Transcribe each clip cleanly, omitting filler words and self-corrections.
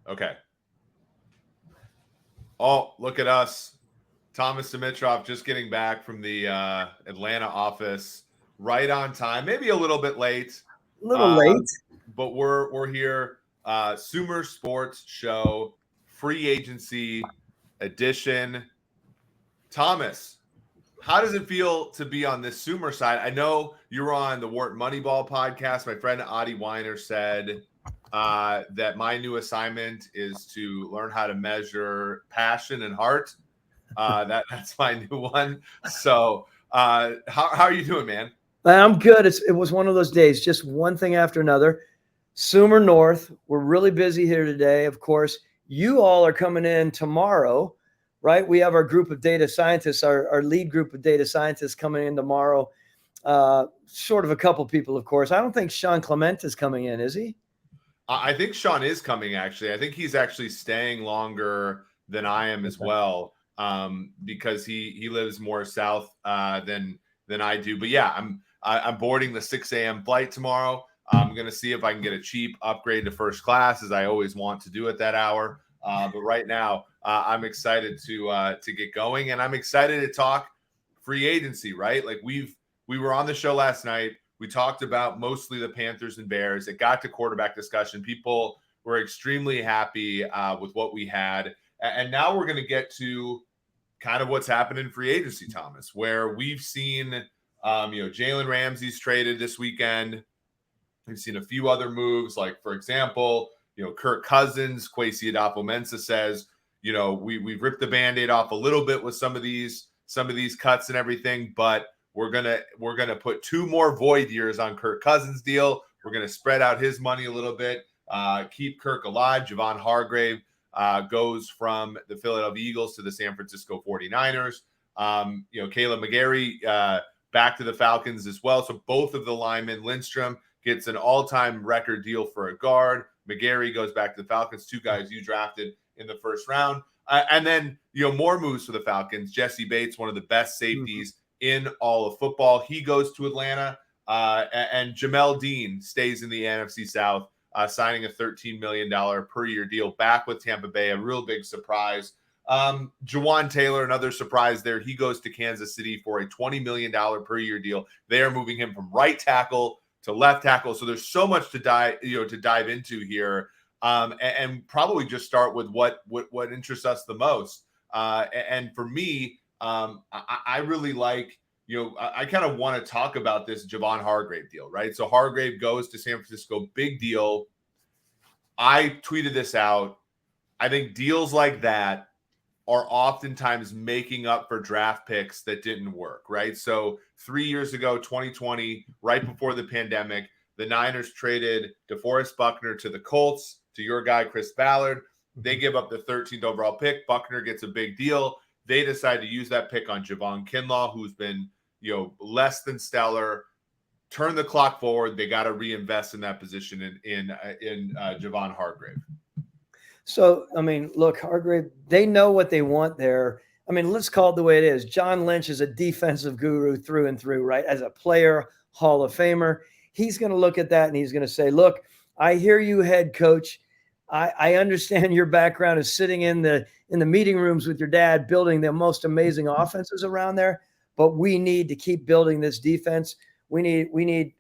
Okay. Oh, look at us. Thomas Dimitrov just getting back from the Atlanta office right on time, maybe a little bit late. A little late. But we're here. SumerSports show, free agency edition. Thomas, how does it feel to be on this Sumer side? I know you were on the Wharton Moneyball podcast. My friend Adi Weiner said that my new assignment is to learn how to measure passion and heart. That's my new one. So, how are you doing, man? I'm good. It was one of those days, just one thing after another. Sumer North, we're really busy here today. Of course, you all are coming in tomorrow, right? We have our group of data scientists, our lead group of data scientists coming in tomorrow. Sort of a couple people, of course. I don't think Sean Clement is coming in, is he? I think Sean is coming, actually. I think he's actually staying longer than I am as well, because he lives more south than I do. But yeah, I'm boarding the 6 a.m. flight tomorrow. I'm going to see if I can get a cheap upgrade to first class, as I always want to do at that hour. But right now, I'm excited to get going, and I'm excited to talk free agency. Right, like we were on the show last night. We talked about mostly the Panthers and Bears. It got to quarterback discussion. People were extremely happy with what we had, and now we're going to get to kind of what's happened in free agency, Thomas, where we've seen, Jalen Ramsey's traded this weekend. We've seen a few other moves, like, for example, Kirk Cousins. Kwesi Adolfo-Mensah says, we've ripped the Band-Aid off a little bit with some of these cuts and everything, but we're gonna put 2 more void years on Kirk Cousins' deal. We're gonna spread out his money a little bit, keep Kirk alive. Javon Hargrave goes from the Philadelphia Eagles to the San Francisco 49ers. Caleb McGarry back to the Falcons as well. So both of the linemen, Lindstrom gets an all-time record deal for a guard. McGarry goes back to the Falcons, 2 guys you drafted in the first round. And then, more moves for the Falcons. Jesse Bates, one of the best safeties in all of football. He goes to Atlanta. And Jamel Dean stays in the NFC South, signing a $13 million per year deal back with Tampa Bay. A real big surprise. Jawan Taylor, another surprise there. He goes to Kansas City for a $20 million per year deal. They are moving him from right tackle to left tackle. So there's so much to dive into here. And probably just start with what interests us the most. And for me, I really like, I kind of want to talk about this Javon Hargrave deal, right? So Hargrave goes to San Francisco, big deal. I tweeted this out. I think deals like that are oftentimes making up for draft picks that didn't work, right? So 3 years ago, 2020, right before the pandemic, the Niners traded DeForest Buckner to the Colts, to your guy, Chris Ballard. They give up the 13th overall pick. Buckner gets a big deal. They decide to use that pick on Javon Kinlaw, who's been, less than stellar. Turn the clock forward. They got to reinvest in that position in Javon Hargrave. So, look, Hargrave, they know what they want there. Let's call it the way it is. John Lynch is a defensive guru through and through, right? As a player, Hall of Famer, he's going to look at that and he's going to say, look, I hear you, head coach. I understand your background is sitting in the meeting rooms with your dad, building the most amazing offenses around there. But we need to keep building this defense. We need.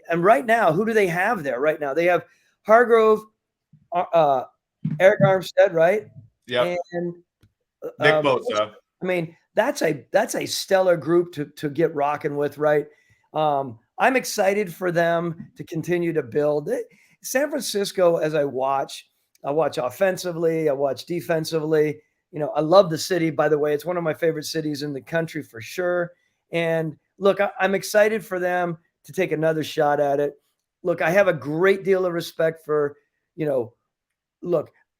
And right now, who do they have there? Right now, they have Hargrave, Eric Armstead, right? Yeah. And Nick Bosa. That's a stellar group to get rocking with, right? I'm excited for them to continue to build it. San Francisco, as I watch offensively, I watch defensively. I love the city, by the way. It's one of my favorite cities in the country for sure. And look, I'm excited for them to take another shot at it. Look, I have a great deal of respect for,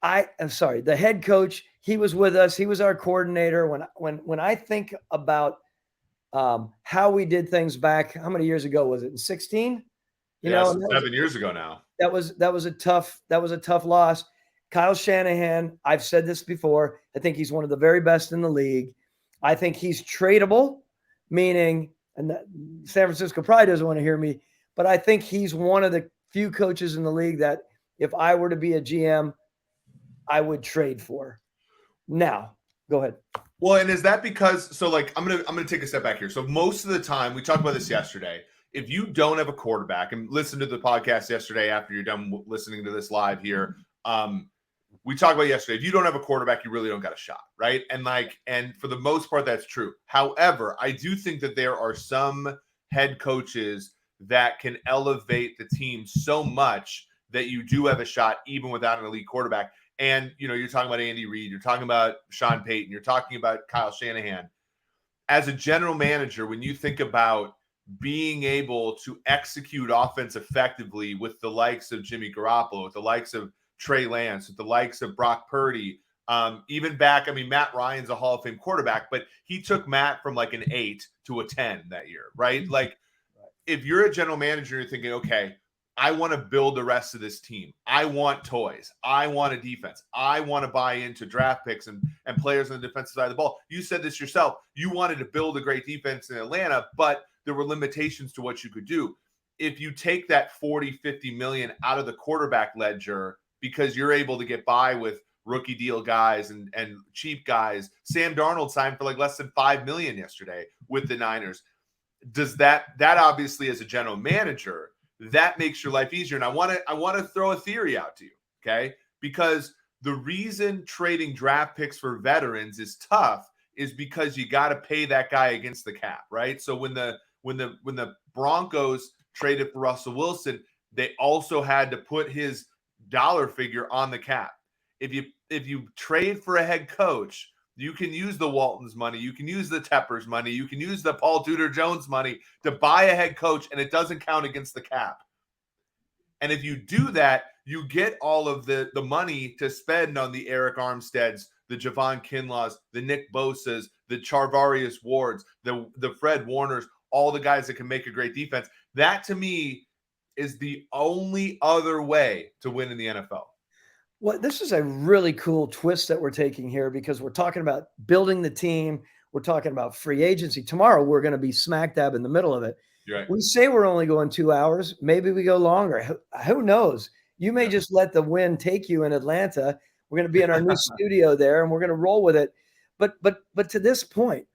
I'm sorry, the head coach. He was with us. He was our coordinator. When I think about how we did things back, how many years ago was it? In 16? 7 years ago now. That was a tough loss. Kyle Shanahan, I've said this before, I think he's one of the very best in the league. I think he's tradable, meaning, and San Francisco probably doesn't want to hear me, but I think he's one of the few coaches in the league that if I were to be a GM, I would trade for. Now, go ahead. Well, and is that because I'm gonna take a step back here. So most of the time, we talked about this yesterday. If you don't have a quarterback, and listen to the podcast yesterday after you're done listening to this live here, we talked about yesterday. If you don't have a quarterback, you really don't got a shot, right? And for the most part, that's true. However, I do think that there are some head coaches that can elevate the team so much that you do have a shot even without an elite quarterback. And, you're talking about Andy Reid, you're talking about Sean Payton, you're talking about Kyle Shanahan. As a general manager, when you think about being able to execute offense effectively with the likes of Jimmy Garoppolo, with the likes of Trey Lance, with the likes of Brock Purdy, even back, Matt Ryan's a Hall of Fame quarterback, but he took Matt from like an 8 to a 10 that year, right? Like, if you're a general manager, you're thinking, okay, I want to build the rest of this team. I want toys. I want a defense. I want to buy into draft picks and players on the defensive side of the ball. You said this yourself. You wanted to build a great defense in Atlanta, but there were limitations to what you could do. If you take that 40, 50 million out of the quarterback ledger because you're able to get by with rookie deal guys and cheap guys, Sam Darnold signed for like less than 5 million yesterday with the Niners. Does that obviously, as a general manager, that makes your life easier. And I want to throw a theory out to you, okay? Because the reason trading draft picks for veterans is tough is because you got to pay that guy against the cap, right? So when the Broncos traded for Russell Wilson, they also had to put his dollar figure on the cap. If you trade for a head coach, you can use the Waltons money, you can use the Teppers money, you can use the Paul Tudor Jones money to buy a head coach, and it doesn't count against the cap. And if you do that, you get all of the money to spend on the Eric Armsteads, the Javon Kinlaws, the Nick Bosas, the Charvarius Wards, the Fred Warners, all the guys that can make a great defense. That, to me, is the only other way to win in the NFL. Well, this is a really cool twist that we're taking here because we're talking about building the team. We're talking about free agency. Tomorrow, we're going to be smack dab in the middle of it. Right. We say we're only going 2 hours. Maybe we go longer. Who knows? You may just let the wind take you in Atlanta. We're going to be in our new studio there, and we're going to roll with it. But to this point,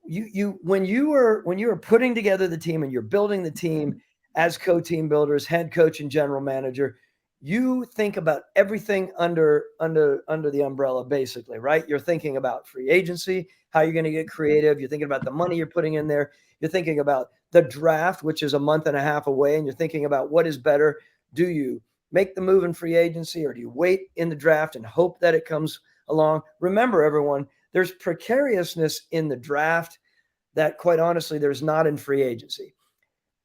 when you were putting together the team and you're building the team as co-team builders, head coach and general manager, you think about everything under the umbrella, basically, right? You're thinking about free agency, how you're going to get creative. You're thinking about the money you're putting in there. You're thinking about the draft, which is a month and a half away, and you're thinking about what is better. Do you make the move in free agency, or do you wait in the draft and hope that it comes along? Remember, everyone, there's precariousness in the draft that, quite honestly, there's not in free agency.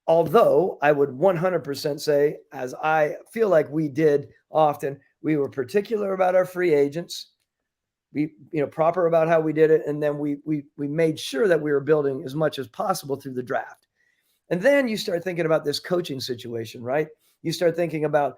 Although I would 100% say, as I feel like we did often, we were particular about our free agents, proper about how we did it, and then we made sure that we were building as much as possible through the draft. And then you start thinking about this coaching situation, right? You start thinking about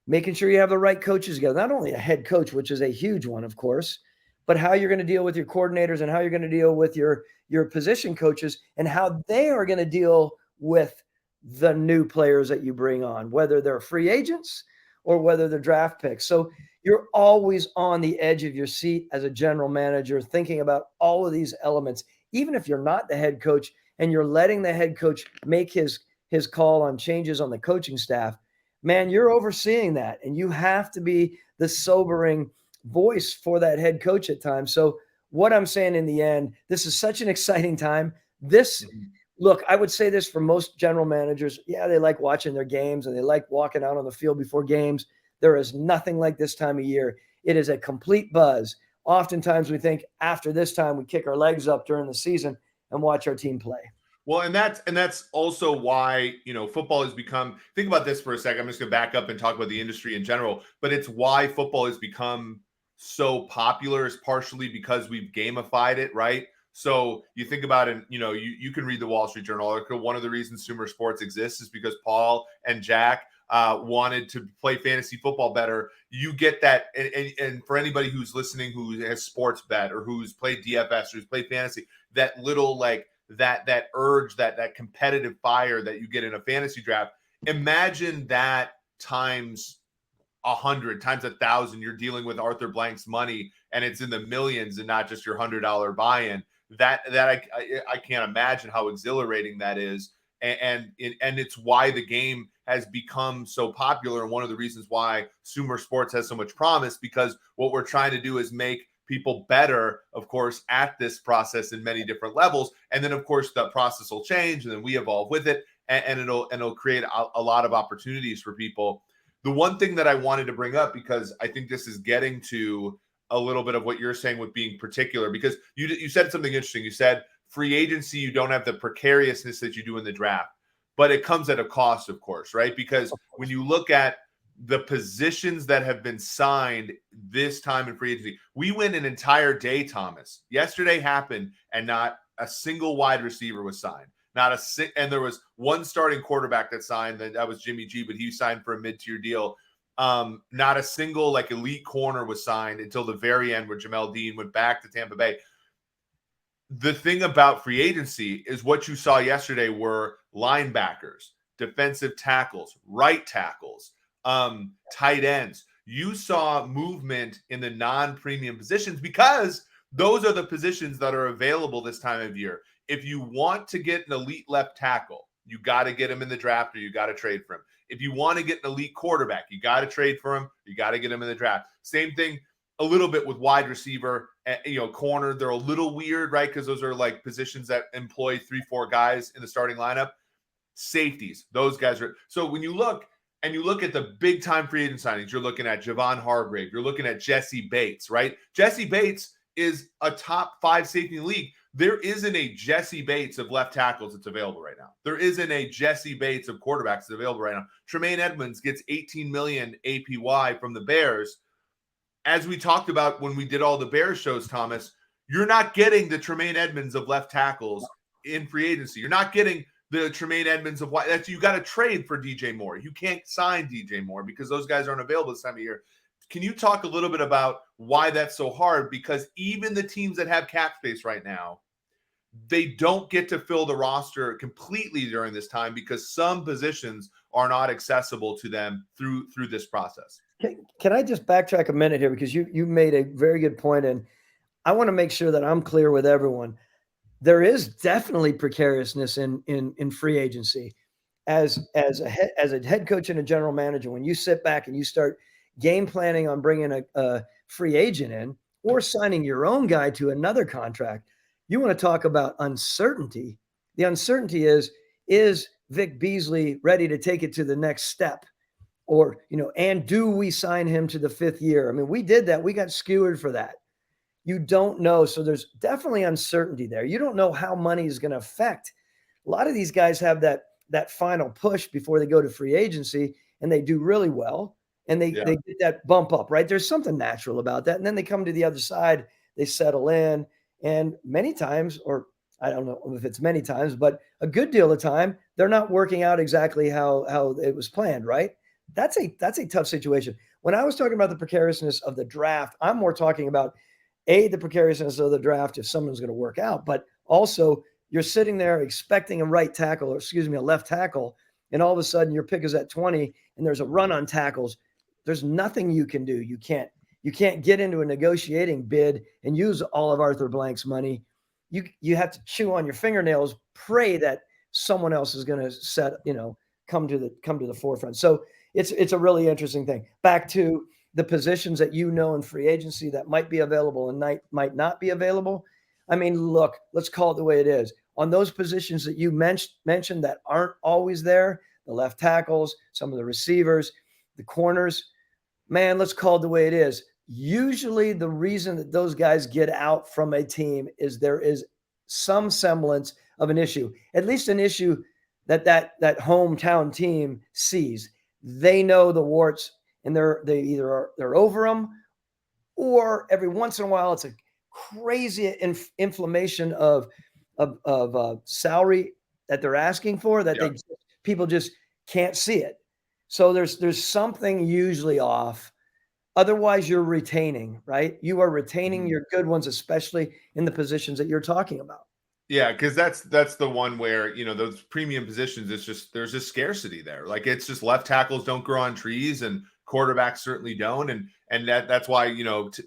making sure you have the right coaches together, not only a head coach, which is a huge one, of course, but how you're going to deal with your coordinators and how you're going to deal with your position coaches and how they are going to deal with the new players that you bring on, whether they're free agents or whether they're draft picks. So you're always on the edge of your seat as a general manager, thinking about all of these elements, even if you're not the head coach and you're letting the head coach make his call on changes on the coaching staff. Man, you're overseeing that, and you have to be the sobering voice for that head coach at times. So what I'm saying in the end, this is such an exciting time. Look, I would say this for most general managers. Yeah, they like watching their games and they like walking out on the field before games. There is nothing like this time of year. It is a complete buzz. Oftentimes we think after this time we kick our legs up during the season and watch our team play. Well, and that's also why, football has become, think about this for a second. I'm just going to back up and talk about the industry in general, but it's why football has become so popular is partially because we've gamified it, right? So you think about it, you can read the Wall Street Journal article. One of the reasons SumerSports exists is because Paul and Jack wanted to play fantasy football better. You get that. And for anybody who's listening, who has sports bet or who's played DFS or who's played fantasy, that little that urge, that competitive fire that you get in a fantasy draft, imagine that times 100 times 1,000, you're dealing with Arthur Blank's money, and it's in the millions and not just your $100 buy-in. That I can't imagine how exhilarating that is, and it's why the game has become so popular, and one of the reasons why SumerSports has so much promise, because what we're trying to do is make people better, of course, at this process in many different levels, and then of course the process will change, and then we evolve with it, and it'll create a lot of opportunities for people. The one thing that I wanted to bring up, because I think this is getting to a little bit of what you're saying with being particular, because you said something interesting. You said free agency, you don't have the precariousness that you do in the draft, but it comes at a cost, of course, right? Because when you look at the positions that have been signed this time in free agency, we went an entire day, Thomas. Yesterday happened, and not a single wide receiver was signed. And there was one starting quarterback that signed. That was Jimmy G, but he signed for a mid-tier deal. Not a single like elite corner was signed until the very end, where Jamel Dean went back to Tampa Bay. The thing about free agency is what you saw yesterday were linebackers, defensive tackles, right tackles, tight ends. You saw movement in the non-premium positions, because those are the positions that are available this time of year. If you want to get an elite left tackle, you got to get him in the draft, or you got to trade for him. If you want to get an elite quarterback, you got to trade for him. You got to get him in the draft. Same thing a little bit with wide receiver, corner. They're a little weird, right? Because those are like positions that employ 3-4 guys in the starting lineup. Safeties, those guys are. So when you look at the big time free agent signings, you're looking at Javon Hargrave. You're looking at Jesse Bates, right? Jesse Bates is a top 5 safety in the league. There isn't a Jesse Bates of left tackles that's available right now. There isn't a Jesse Bates of quarterbacks that's available right now. Tremaine Edmonds gets $18 million APY from the Bears. As we talked about when we did all the Bears shows, Thomas, you're not getting the Tremaine Edmonds of left tackles in free agency. You're not getting the Tremaine Edmonds of that's you got to trade for DJ Moore. You can't sign DJ Moore because those guys aren't available this time of year. Can you talk a little bit about why that's so hard? Because even the teams that have cap space right now, they don't get to fill the roster completely during this time, because some positions are not accessible to them through this process. Can I just backtrack a minute here, because you made a very good point, and I want to make sure that I'm clear with everyone. There is definitely precariousness in free agency. As a head coach and a general manager, when you sit back and you start game planning on bringing a free agent in or signing your own guy to another contract, you want to talk about uncertainty. The uncertainty is Vic Beasley ready to take it to the next step? Or, and do we sign him to the 5th year? I mean, we did that. We got skewered for that. You don't know. So there's definitely uncertainty there. You don't know how money is going to affect. A lot of these guys have that final push before they go to free agency, and they do really well. And they get that bump up, right? There's something natural about that. And then they come to the other side, they settle in. And many times, or I don't know if it's many times, but a good deal of the time, they're not working out exactly how it was planned, right? That's a tough situation. When I was talking about the precariousness of the draft, I'm more talking about the precariousness of the draft if someone's going to work out, but also you're sitting there expecting a left tackle, and all of a sudden your pick is at 20 and there's a run on tackles. There's nothing you can do. You can't get into a negotiating bid and use all of Arthur Blank's money. You have to chew on your fingernails, pray that someone else is going to come to the forefront. So it's a really interesting thing. Back to the positions that in free agency that might be available and might not be available. I mean, look, let's call it the way it is. On those positions that you mentioned that aren't always there, the left tackles, some of the receivers, the corners, man, let's call it the way it is. Usually the reason that those guys get out from a team is there is some semblance of an issue, at least an issue that hometown team sees. They know the warts, and they're over them, or every once in a while it's a crazy inflammation of salary that they're asking for that people just can't see it. So there's something usually off. Otherwise, you're retaining, right? You are retaining your good ones, especially in the positions that you're talking about. Yeah, because that's the one where, those premium positions, there's just scarcity there. Like, it's just left tackles don't grow on trees, and Quarterbacks certainly don't. And that's why,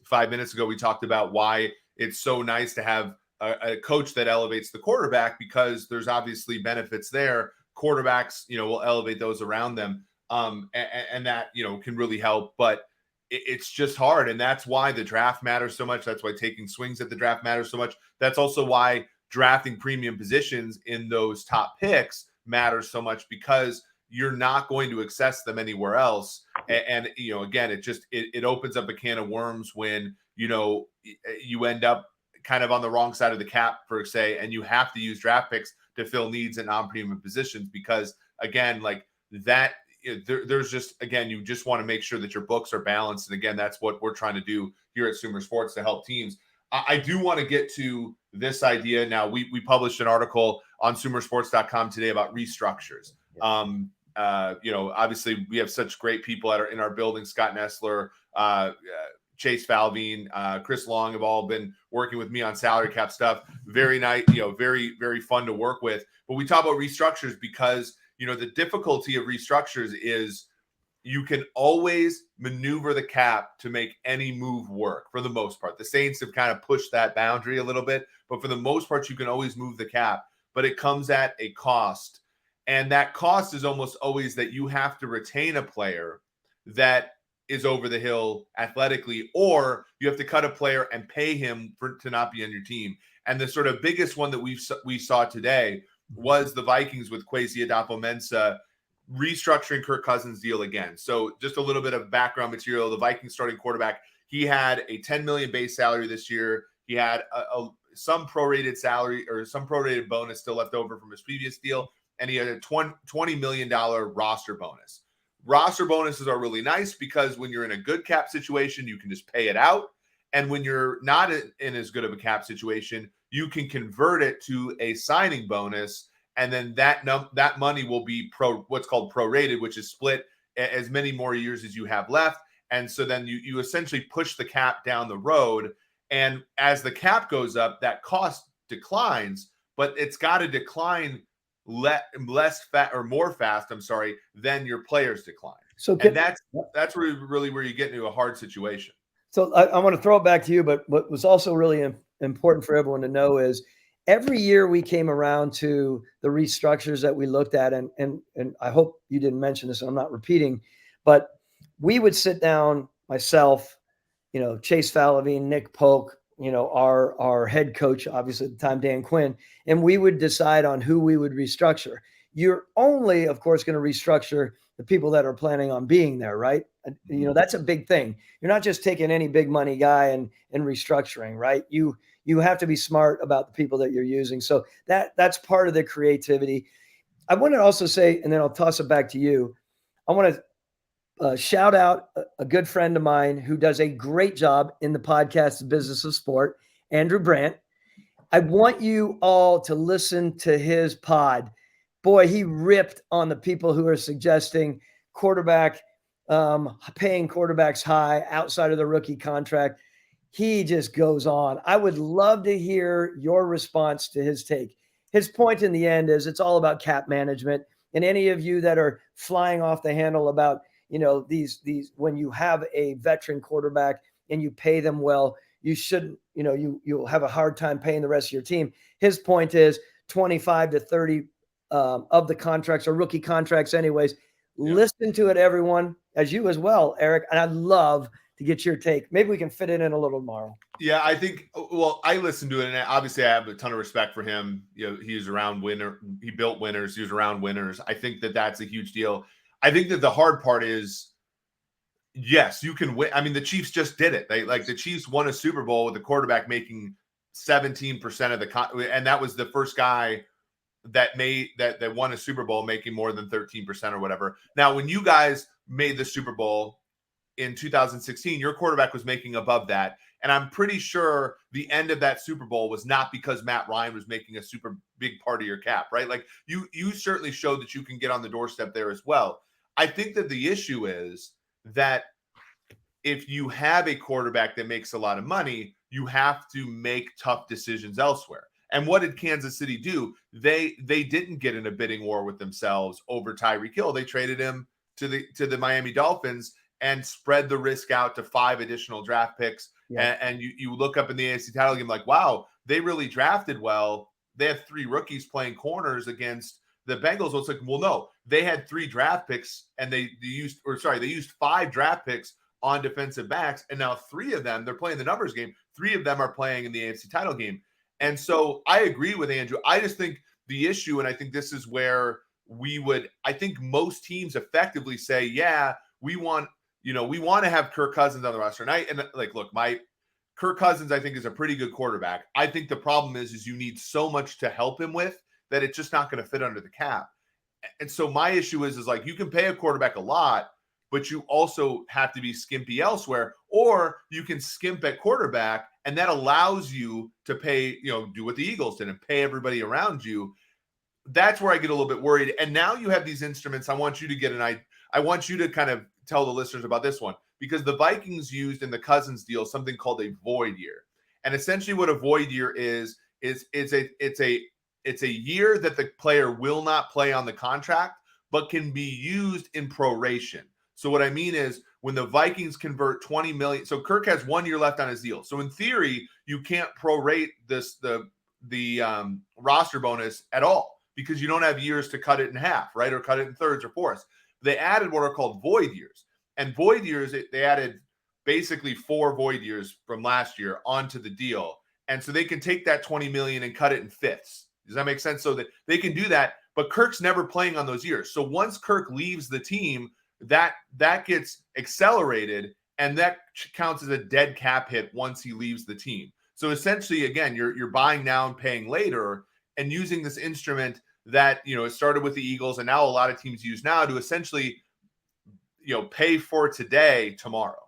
5 minutes ago, we talked about why it's so nice to have a coach that elevates the quarterback, because there's obviously benefits there. Quarterbacks, will elevate those around them. And that, can really help. But it's just hard. And that's why the draft matters so much. That's why taking swings at the draft matters so much. That's also why drafting premium positions in those top picks matters so much, because you're not going to access them anywhere else. And again, it opens up a can of worms when, you end up kind of on the wrong side of the cap, per se, and you have to use draft picks to fill needs at non-premium positions, because again, like that, there's just, again, you just want to make sure that your books are balanced. And again, that's what we're trying to do here at SumerSports to help teams. I do want to get to this idea. Now, we published an article on SumerSports.com today about restructures. Obviously we have such great people in our building. Scott Nestler, Chase Falvine, Chris Long have all been working with me on salary cap stuff. Very nice, very, very fun to work with. But we talk about restructures because, the difficulty of restructures is you can always maneuver the cap to make any move work for the most part. The Saints have kind of pushed that boundary a little bit, but for the most part, you can always move the cap, but it comes at a cost. And that cost is almost always that you have to retain a player that is over the hill athletically, or you have to cut a player and pay him to not be on your team. And the sort of biggest one that we saw today was the Vikings with Kwesi Adofo-Mensah restructuring Kirk Cousins' deal again. So just a little bit of background material. The Vikings starting quarterback, he had a $10 million base salary this year. He had some prorated salary or some prorated bonus still left over from his previous deal. And he had a $20 million roster bonus. Roster bonuses are really nice because when you're in a good cap situation, you can just pay it out. And when you're not in as good of a cap situation, you can convert it to a signing bonus. And then that money will be what's called prorated, which is split as many more years as you have left. And so then you essentially push the cap down the road. And as the cap goes up, that cost declines, but it's got to decline more fast than your players decline. So that's really where you get into a hard situation. So I want to throw it back to you, but what was also really important for everyone to know is every year we came around to the restructures that we looked at, and I hope you didn't mention this, and I'm not repeating, but we would sit down, myself, Chase Falvine, Nick Polk, our head coach, obviously at the time, Dan Quinn, and we would decide on who we would restructure. You're only, of course, going to restructure the people that are planning on being there, right? That's a big thing. You're not just taking any big money guy and restructuring, right? You have to be smart about the people that you're using. So that's part of the creativity. I want to also say, and then I'll toss it back to you, I want to shout out a good friend of mine who does a great job in the podcast, The Business of Sport, Andrew Brandt. I want you all to listen to his pod. Boy, he ripped on the people who are suggesting paying quarterbacks high outside of the rookie contract. He just goes on. I would love to hear your response to his take. His point in the end is it's all about cap management. And any of you that are flying off the handle about, these when you have a veteran quarterback and you pay them well, you shouldn't, you'll have a hard time paying the rest of your team. His point is 25 to 30 of the contracts are rookie contracts anyways. Yeah. Listen to it, everyone, as you as well, Eric. And I'd love to get your take. Maybe we can fit it in a little tomorrow. Yeah, I think, I listened to it, and obviously I have a ton of respect for him. He's around he built winners. He was around winners. I think that's a huge deal. I think that the hard part is, yes, you can win. I mean, the Chiefs just did it. The Chiefs won a Super Bowl with the quarterback making 17% of and that was the first guy that won a Super Bowl making more than 13% or whatever. Now, when you guys made the Super Bowl in 2016, your quarterback was making above that. And I'm pretty sure the end of that Super Bowl was not because Matt Ryan was making a super big part of your cap, right? Like you certainly showed that you can get on the doorstep there as well. I think that the issue is that if you have a quarterback that makes a lot of money, you have to make tough decisions elsewhere. And what did Kansas City do? They didn't get in a bidding war with themselves over Tyreek Hill. They traded him to the Miami Dolphins, and spread the risk out to 5 additional draft picks. Yeah. And you look up in the AFC title game like, wow, they really drafted well. They have 3 rookies playing corners against the Bengals. Well, it's like, well, no, they had 3 draft picks and they used 5 draft picks on defensive backs. And now 3 of them, they're playing the numbers game. 3 of them are playing in the AFC title game. And so I agree with Andrew. I just think the issue, and I think this is where I think most teams effectively say, yeah, we want to have Kirk Cousins on the roster. And look, Kirk Cousins, I think, is a pretty good quarterback. I think the problem is you need so much to help him with that it's just not going to fit under the cap. And so my issue is like, you can pay a quarterback a lot, but you also have to be skimpy elsewhere, or you can skimp at quarterback, and that allows you to pay, do what the Eagles did and pay everybody around you. That's where I get a little bit worried. And now you have these instruments. I want you to kind of tell the listeners about this one, because the Vikings used in the Cousins deal something called a void year. And essentially what a void year is it's a year that the player will not play on the contract, but can be used in proration. So what I mean is when the Vikings convert 20 million, so Kirk has 1 year left on his deal. So in theory, you can't prorate the roster bonus at all, because you don't have years to cut it in half, right? Or cut it in thirds or fourths. They added what are called void years. And void years, they added basically 4 void years from last year onto the deal. And so they can take that 20 million and cut it in fifths. Does that make sense? So that they can do that, but Kirk's never playing on those years. So once Kirk leaves the team, that gets accelerated, and that counts as a dead cap hit once he leaves the team. So essentially, again, you're buying now and paying later, and using this instrument that, it started with the Eagles and now a lot of teams use now to essentially, pay for today, tomorrow.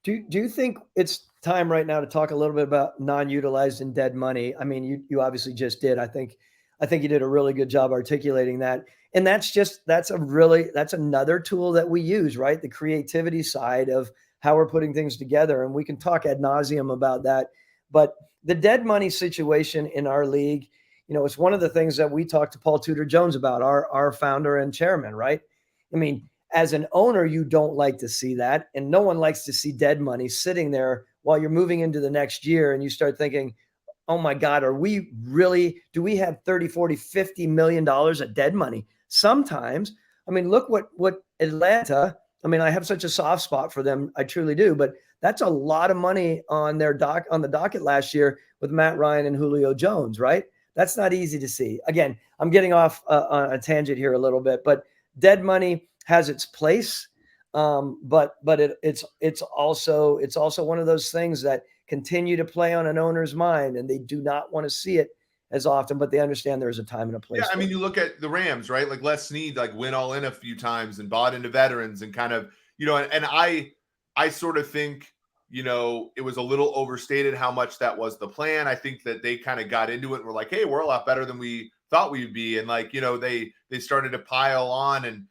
Do you think it's time right now to talk a little bit about non-utilized and dead money? I mean, you obviously just did. I think you did a really good job articulating that. And that's another tool that we use, right? The creativity side of how we're putting things together. And we can talk ad nauseum about that. But the dead money situation in our league, it's one of the things that we talked to Paul Tudor Jones about, our founder and chairman, right? I mean, as an owner, you don't like to see that. And no one likes to see dead money sitting there while you're moving into the next year. And you start thinking, oh my God, do we have 30, 40, $50 million of dead money? Sometimes, I mean, look what Atlanta, I mean, I have such a soft spot for them. I truly do, but that's a lot of money on the docket last year with Matt Ryan and Julio Jones, right? That's not easy to see. Again, I'm getting off on a tangent here a little bit, but dead money has its place. But it's also one of those things that continue to play on an owner's mind, and they do not want to see it as often, but they understand there's a time and a place. Yeah, I mean, you look at the Rams, right? Like Les Snead, went all in a few times and bought into veterans and kind of, and I sort of think, it was a little overstated how much that was the plan. I think that they kind of got into it and were like, hey, we're a lot better than we thought we'd be. And they started to pile on, and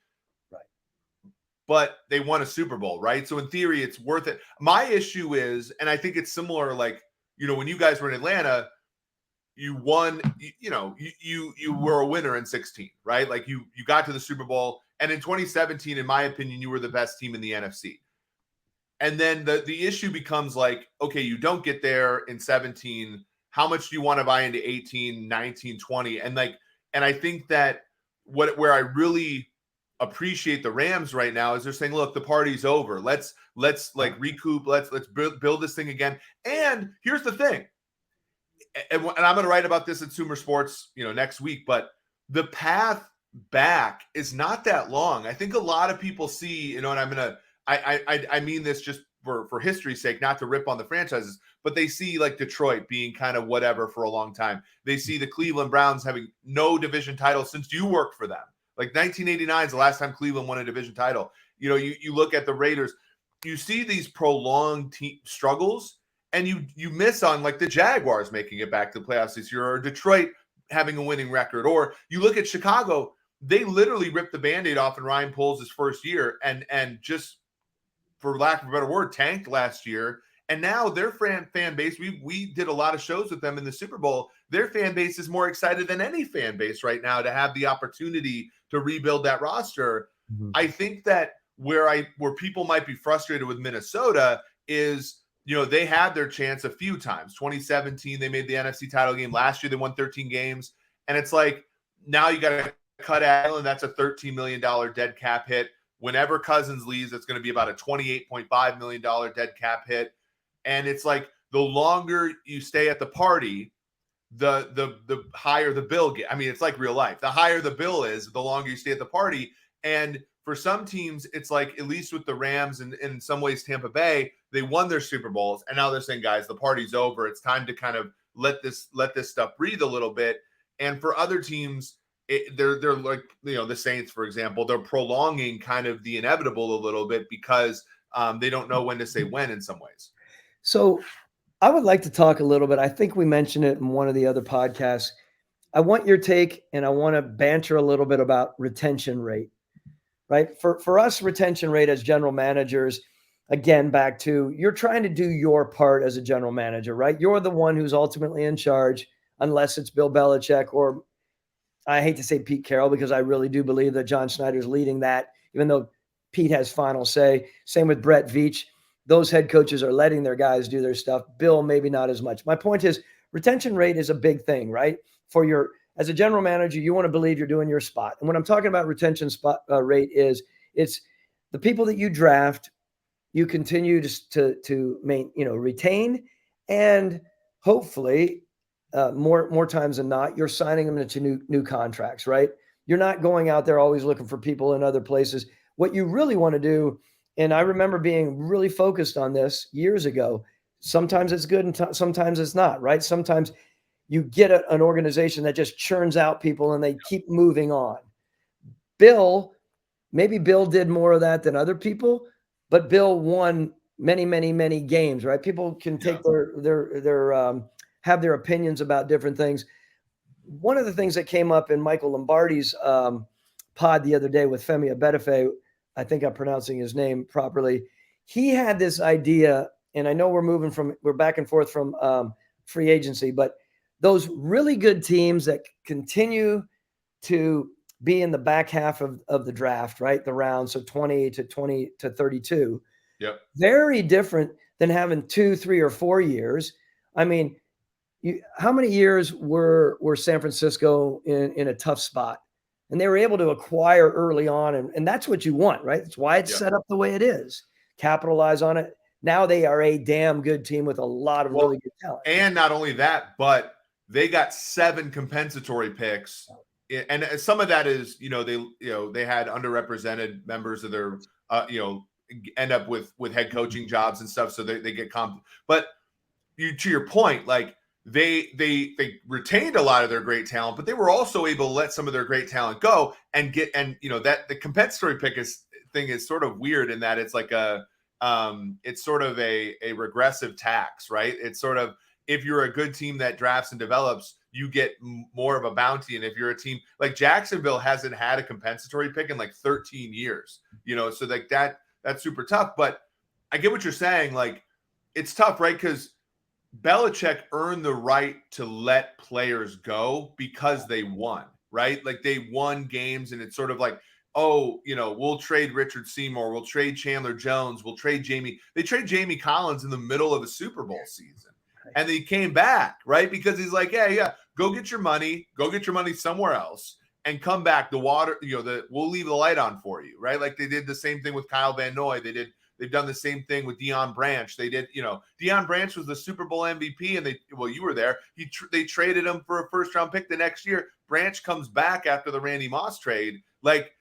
but they won a Super Bowl, right? So in theory, it's worth it. My issue is, and I think it's similar, when you guys were in Atlanta, you won, you were a winner in 16, right? Like you got to the Super Bowl. And in 2017, in my opinion, you were the best team in the NFC. And then the issue becomes like, okay, you don't get there in 17. How much do you want to buy into 18, 19, 20? And I think that where I really appreciate the Rams right now is they're saying, look, the party's over. Let's recoup. Let's build this thing again. And here's the thing. And I'm going to write about this at SumerSports, next week, but the path back is not that long. I think a lot of people see, and I mean this just for history's sake, not to rip on the franchises, but they see Detroit being kind of whatever for a long time. They see the Cleveland Browns having no division title since you worked for them. 1989 is the last time Cleveland won a division title. You look at the Raiders, you see these prolonged team struggles, and you miss on the Jaguars making it back to the playoffs this year, or Detroit having a winning record. Or you look at Chicago, they literally ripped the Band-Aid off in Ryan Poles' first year and just, for lack of a better word, tanked last year. And now their fan base, we did a lot of shows with them in the Super Bowl. Their fan base is more excited than any fan base right now to have the opportunity to rebuild that roster. Mm-hmm. I think that where people might be frustrated with Minnesota is, they had their chance a few times. 2017, they made the NFC title game. Last year, they won 13 games. And it's like, now you got to cut Allen. That's a $13 million dead cap hit. Whenever Cousins leaves, it's going to be about a $28.5 million dead cap hit. And it's like, the longer you stay at the party, the higher the bill get. I mean, it's like real life. The higher the bill is, the longer you stay at the party. And for some teams, it's like, at least with the Rams and in some ways Tampa Bay, they won their Super Bowls, and now they're saying, guys, the party's over. It's time to kind of let this stuff breathe a little bit. And for other teams, they're like, the Saints, for example, they're prolonging kind of the inevitable a little bit because they don't know when to say when in some ways. So I would like to talk a little bit. I think we mentioned it in one of the other podcasts. I want your take, and I want to banter a little bit about retention rate, right? For us, retention rate as general managers, again, back to, you're trying to do your part as a general manager, right? You're the one who's ultimately in charge, unless it's Bill Belichick, or I hate to say Pete Carroll, because I really do believe that John Snyder's leading that, even though Pete has final say. Same with Brett Veach. Those head coaches are letting their guys do their stuff. Bill, maybe not as much. My point is, retention rate is a big thing, right? As a general manager, you want to believe you're doing your spot. And when I'm talking about retention rate it's the people that you draft, you continue to retain, and hopefully more times than not, you're signing them into new contracts, right? You're not going out there always looking for people in other places. What you really want to do, and I remember being really focused on this years ago, sometimes it's good and sometimes it's not, right? Sometimes you get an organization that just churns out people and they keep moving on. Maybe Bill did more of that than other people, but Bill won many, many, many games, right? People can take have their opinions about different things. One of the things that came up in Michael Lombardi's pod the other day with Femi Abedefe, I think I'm pronouncing his name properly. He had this idea, and I know we're back and forth from free agency, but those really good teams that continue to be in the back half of the draft, right? The round, so 20 to 32. Yep. Very different than having 2, 3, or 4 years. I mean, how many years were San Francisco in a tough spot? And they were able to acquire early on, and that's what you want, right? That's why it's set up the way it is. Capitalize on it. Now they are a damn good team with a lot of really good talent. And not only that, but they got 7 compensatory picks. And some of that is, they had underrepresented members of their, end up with head coaching jobs and stuff. So they get comp. But to your point, like they retained a lot of their great talent, but they were also able to let some of their great talent go and that the compensatory pick thing is sort of weird in that it's like it's sort of a regressive tax, right? It's sort of, if you're a good team that drafts and develops, you get more of a bounty. And if you're a team like Jacksonville hasn't had a compensatory pick in like 13 years, so like that's super tough. But I get what you're saying. Like, it's tough, right? Because Belichick earned the right to let players go because they won, right? Like they won games, and it's sort of like, we'll trade Richard Seymour, we'll trade Chandler Jones, we'll trade Jamie. They trade Jamie Collins in the middle of a Super Bowl season. And he came back, right? Because he's like, yeah, go get your money somewhere else and come back. The water, we'll leave the light on for you, right? Like they did the same thing with Kyle Van Noy. They've done the same thing with Deion Branch. They did, Deion Branch was the Super Bowl MVP, and you were there. They traded him for a first-round pick the next year. Branch comes back after the Randy Moss trade. Like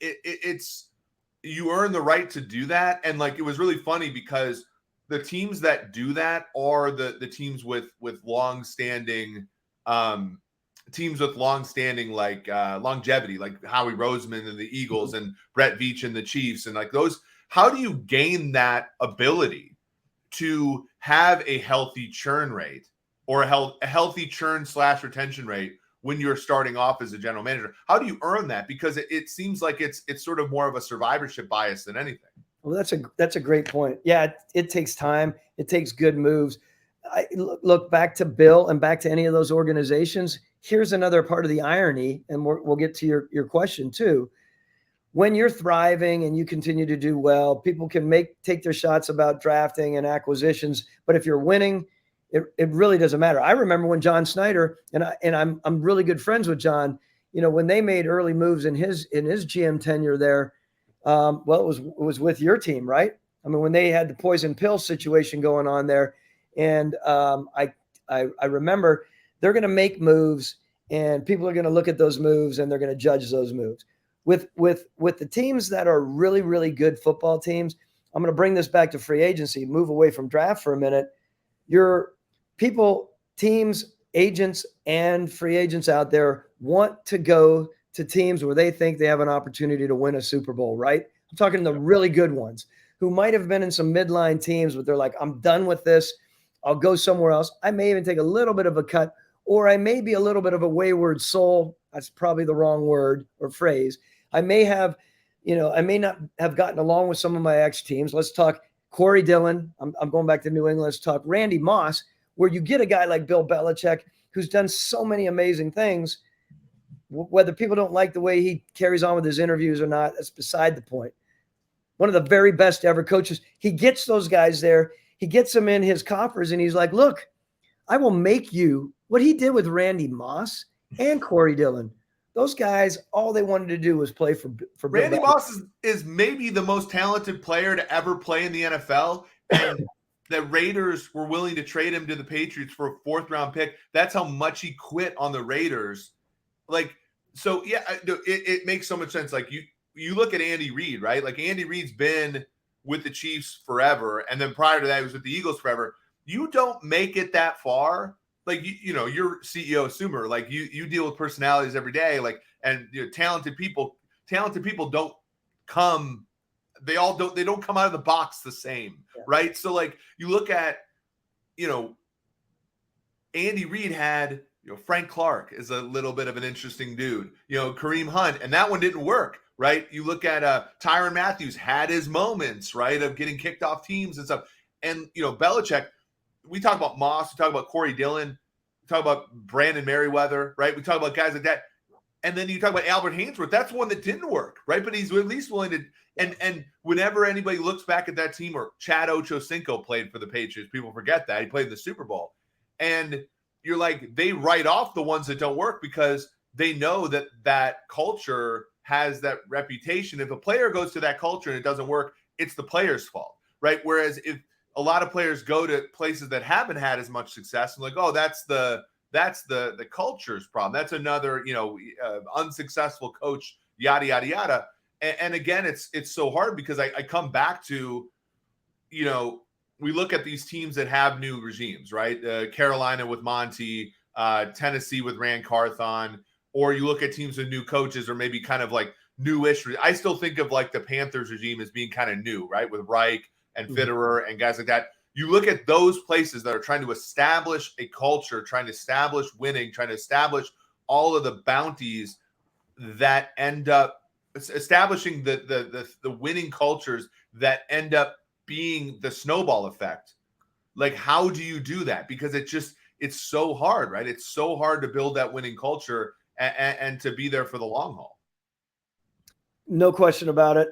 it's you earn the right to do that, and like it was really funny because the teams that do that are the teams with long-standing like longevity, like Howie Roseman and the Eagles and Brett Veach and the Chiefs, and like those. How do you gain that ability to have a healthy churn rate or a healthy churn / retention rate when you're starting off as a general manager? How do you earn that? Because it seems like it's sort of more of a survivorship bias than anything. Well, that's a great point. Yeah, it takes time. It takes good moves. I look back to Bill and back to any of those organizations. Here's another part of the irony, and we'll get to your question too. when you're thriving and you continue to do well, people can take their shots about drafting and acquisitions. But if you're winning, it really doesn't matter. I remember when John Snyder, and I'm really good friends with John, when they made early moves in his GM tenure there, well, it was with your team, right? I mean, when they had the poison pill situation going on there, and I remember they're going to make moves, and people are going to look at those moves and they're going to judge those moves. With the teams that are really, really good football teams, I'm going to bring this back to free agency, move away from draft for a minute. Your people, teams, agents, and free agents out there want to go to teams where they think they have an opportunity to win a Super Bowl, right? I'm talking the really good ones who might have been in some midline teams, but they're like, I'm done with this. I'll go somewhere else. I may even take a little bit of a cut, or I may be a little bit of a wayward soul. That's probably the wrong word or phrase. I may have, I may not have gotten along with some of my ex teams. Let's talk Corey Dillon. I'm going back to New England. Let's talk Randy Moss, where you get a guy like Bill Belichick who's done so many amazing things. Whether people don't like the way he carries on with his interviews or not, that's beside the point. One of the very best ever coaches. He gets those guys there. He gets them in his coffers, and he's like, look, I will make you what he did with Randy Moss and Corey Dillon. Those guys, all they wanted to do was play for Randy Moss is maybe the most talented player to ever play in the NFL. And the Raiders were willing to trade him to the Patriots for a 4th-round pick. That's how much he quit on the Raiders. So yeah, it makes so much sense. Like you look at Andy Reid, right? Like Andy Reid's been with the Chiefs forever. And then prior to that, he was with the Eagles forever. You don't make it that far. Like, you're CEO Sumer, like you deal with personalities every day, like, and talented people don't come, they don't come out of the box the same. Yeah. Right. So like you look at, Andy Reid had, Frank Clark is a little bit of an interesting dude, Kareem Hunt, and that one didn't work. Right. You look at Tyrann Mathieu had his moments, right, of getting kicked off teams and stuff. And, Belichick, we talk about Moss, we talk about Corey Dillon, we talk about Brandon Merriweather, right? We talk about guys like that. And then you talk about Albert Hainsworth. That's one that didn't work, right? But he's at least willing to – and whenever anybody looks back at that team, or Chad Ochocinco played for the Patriots, people forget that. He played in the Super Bowl. And you're like, they write off the ones that don't work because they know that culture has that reputation. If a player goes to that culture and it doesn't work, it's the player's fault, right? Whereas if a lot of players go to places that haven't had as much success and like, oh, that's the culture's problem. That's another, unsuccessful coach, yada, yada, yada. And again, it's so hard because I come back to, we look at these teams that have new regimes, right? Carolina with Monty, Tennessee with Rand Carthon, or you look at teams with new coaches or maybe kind of like newish. I still think of like the Panthers regime as being kind of new, right? With Reich and Fitterer and guys like that. You look at those places that are trying to establish a culture, trying to establish winning, trying to establish all of the bounties that end up establishing the winning cultures that end up being the snowball effect. Like, how do you do that? Because it's so hard, right? It's so hard to build that winning culture and to be there for the long haul. No question about it.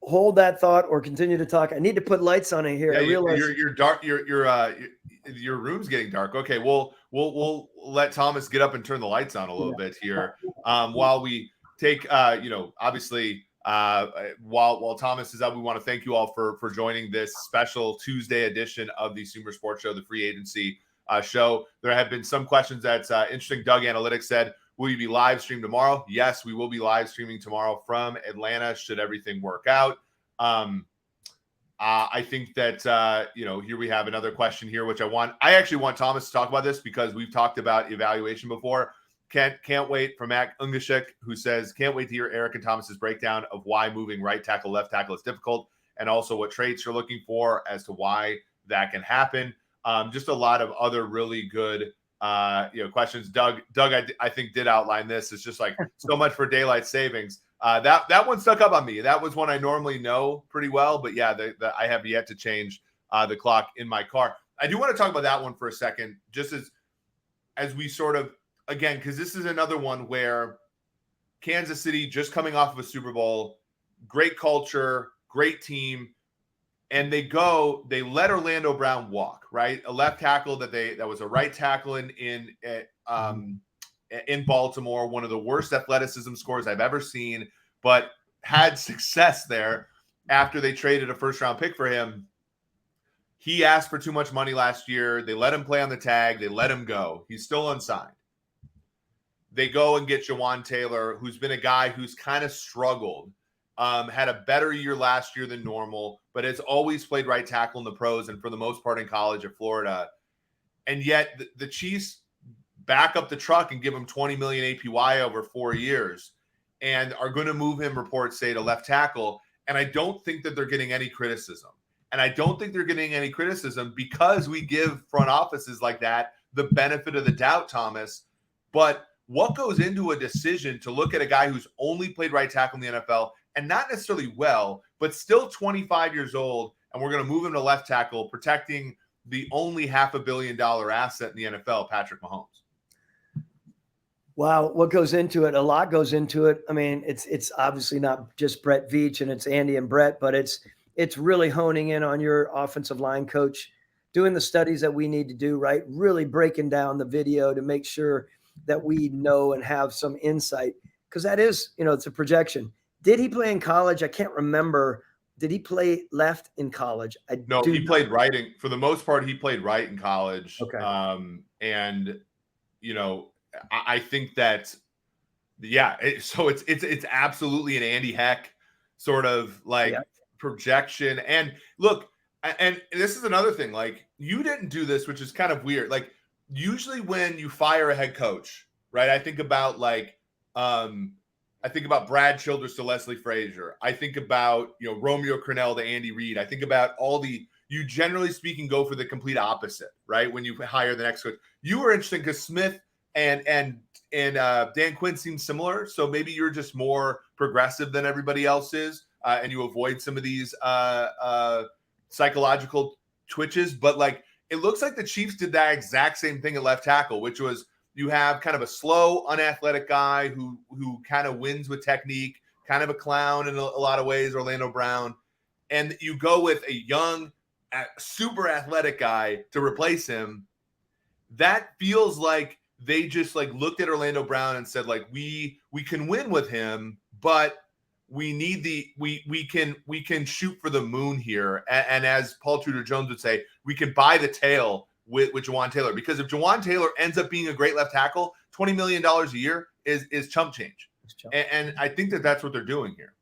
Hold that thought or continue to talk. I need to put lights on it here. Yeah, I realize you're dark. Your room's getting dark. Okay, we'll let Thomas get up and turn the lights on a little bit here while we take. Obviously, while Thomas is up, we want to thank you all for joining this special Tuesday edition of the SumerSports Show, the free agency show. There have been some questions that's interesting. Doug Analytics said, will you be live streamed tomorrow? Yes, we will be live streaming tomorrow from Atlanta, should everything work out. I think that, here we have another question here, which I actually want Thomas to talk about this because we've talked about evaluation before. Can't wait from Matt Ungashik, who says, can't wait to hear Eric and Thomas's breakdown of why moving right tackle, left tackle is difficult, and also what traits you're looking for as to why that can happen. Just a lot of other really good questions. Doug, I think did outline this. It's just like so much for daylight savings. That one stuck up on me. That was one I normally know pretty well, but yeah, I have yet to change the clock in my car. I do want to talk about that one for a second, just as we sort of, again, because this is another one where Kansas City just coming off of a Super Bowl, great culture, great team. And they let Orlando Brown walk, right? A left tackle that was a right tackle in Baltimore, one of the worst athleticism scores I've ever seen, but had success there after they traded a first-round pick for him. He asked for too much money last year. They let him play on the tag. They let him go. He's still unsigned. They go and get Javon Taylor, who's been a guy who's kind of struggled. Had a better year last year than normal, but has always played right tackle in the pros and for the most part in college at Florida. And yet the Chiefs back up the truck and give him $20 million APY over 4 years and are going to move him, reports say, to left tackle. And I don't think that they're getting any criticism. And I don't think they're getting any criticism because we give front offices like that the benefit of the doubt, Thomas. But what goes into a decision to look at a guy who's only played right tackle in the NFL and not necessarily well, but still 25 years old, and we're going to move him to left tackle, protecting the only $500 million asset in the NFL, Patrick Mahomes? Wow, what goes into it? A lot goes into it. I mean, it's obviously not just Brett Veach and it's Andy and Brett, but it's really honing in on your offensive line coach, doing the studies that we need to do, right? Really breaking down the video to make sure that we know and have some insight, because that is, it's a projection. Did he play in college? I can't remember. Did he play left in college? No, he played right for the most part. He played right in college. Okay. And I think that, so it's absolutely an Andy Heck sort of projection. And look, and this is another thing, like, you didn't do this, which is kind of weird. Like, usually when you fire a head coach, right? I think about Brad Childress to Leslie Frazier. I think about, Romeo Crennel to Andy Reid. I think about you generally speaking go for the complete opposite, right? When you hire the next coach. You were interesting because Smith and Dan Quinn seem similar. So maybe you're just more progressive than everybody else is, and you avoid some of these psychological twitches. But it looks like the Chiefs did that exact same thing at left tackle, which was you have kind of a slow, unathletic guy who kind of wins with technique, kind of a clown in a lot of ways, Orlando Brown. And you go with a young, super athletic guy to replace him. That feels like they just looked at Orlando Brown and said, we can win with him, but we need we can shoot for the moon here. And as Paul Tudor Jones would say, we can buy the tail with Javon Taylor, because if Javon Taylor ends up being a great left tackle, $20 million a year is chump change. And I think that's what they're doing here.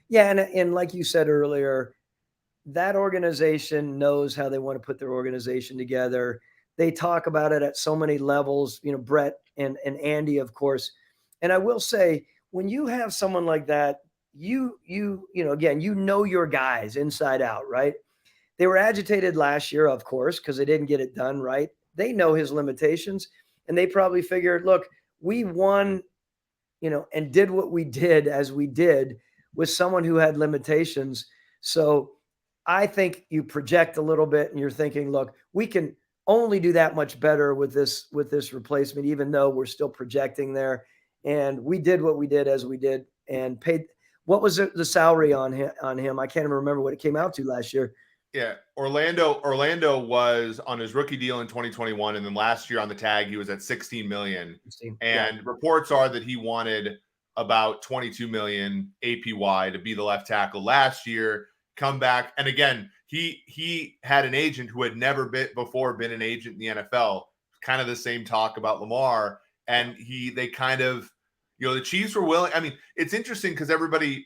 Yeah. And like you said earlier, that organization knows how they want to put their organization together. They talk about it at so many levels, Brett and Andy, of course. And I will say, when you have someone like that, again, your guys inside out, right? They were agitated last year, of course, because they didn't get it done right. They know his limitations, and they probably figured, look, we won, and did what we did as we did with someone who had limitations. So I think you project a little bit and you're thinking, look, we can only do that much better with this replacement, even though we're still projecting there. And we did what we did as we did and paid. What was the salary on him? I can't even remember what it came out to last year. Yeah, Orlando was on his rookie deal in 2021, and then last year on the tag he was at $16 million. And reports are that he wanted about $22 million APY to be the left tackle last year. Come back, and again, he had an agent who had never been an agent in the NFL. Kind of the same talk about Lamar, and they kind of, the Chiefs were willing. I mean, it's interesting because everybody.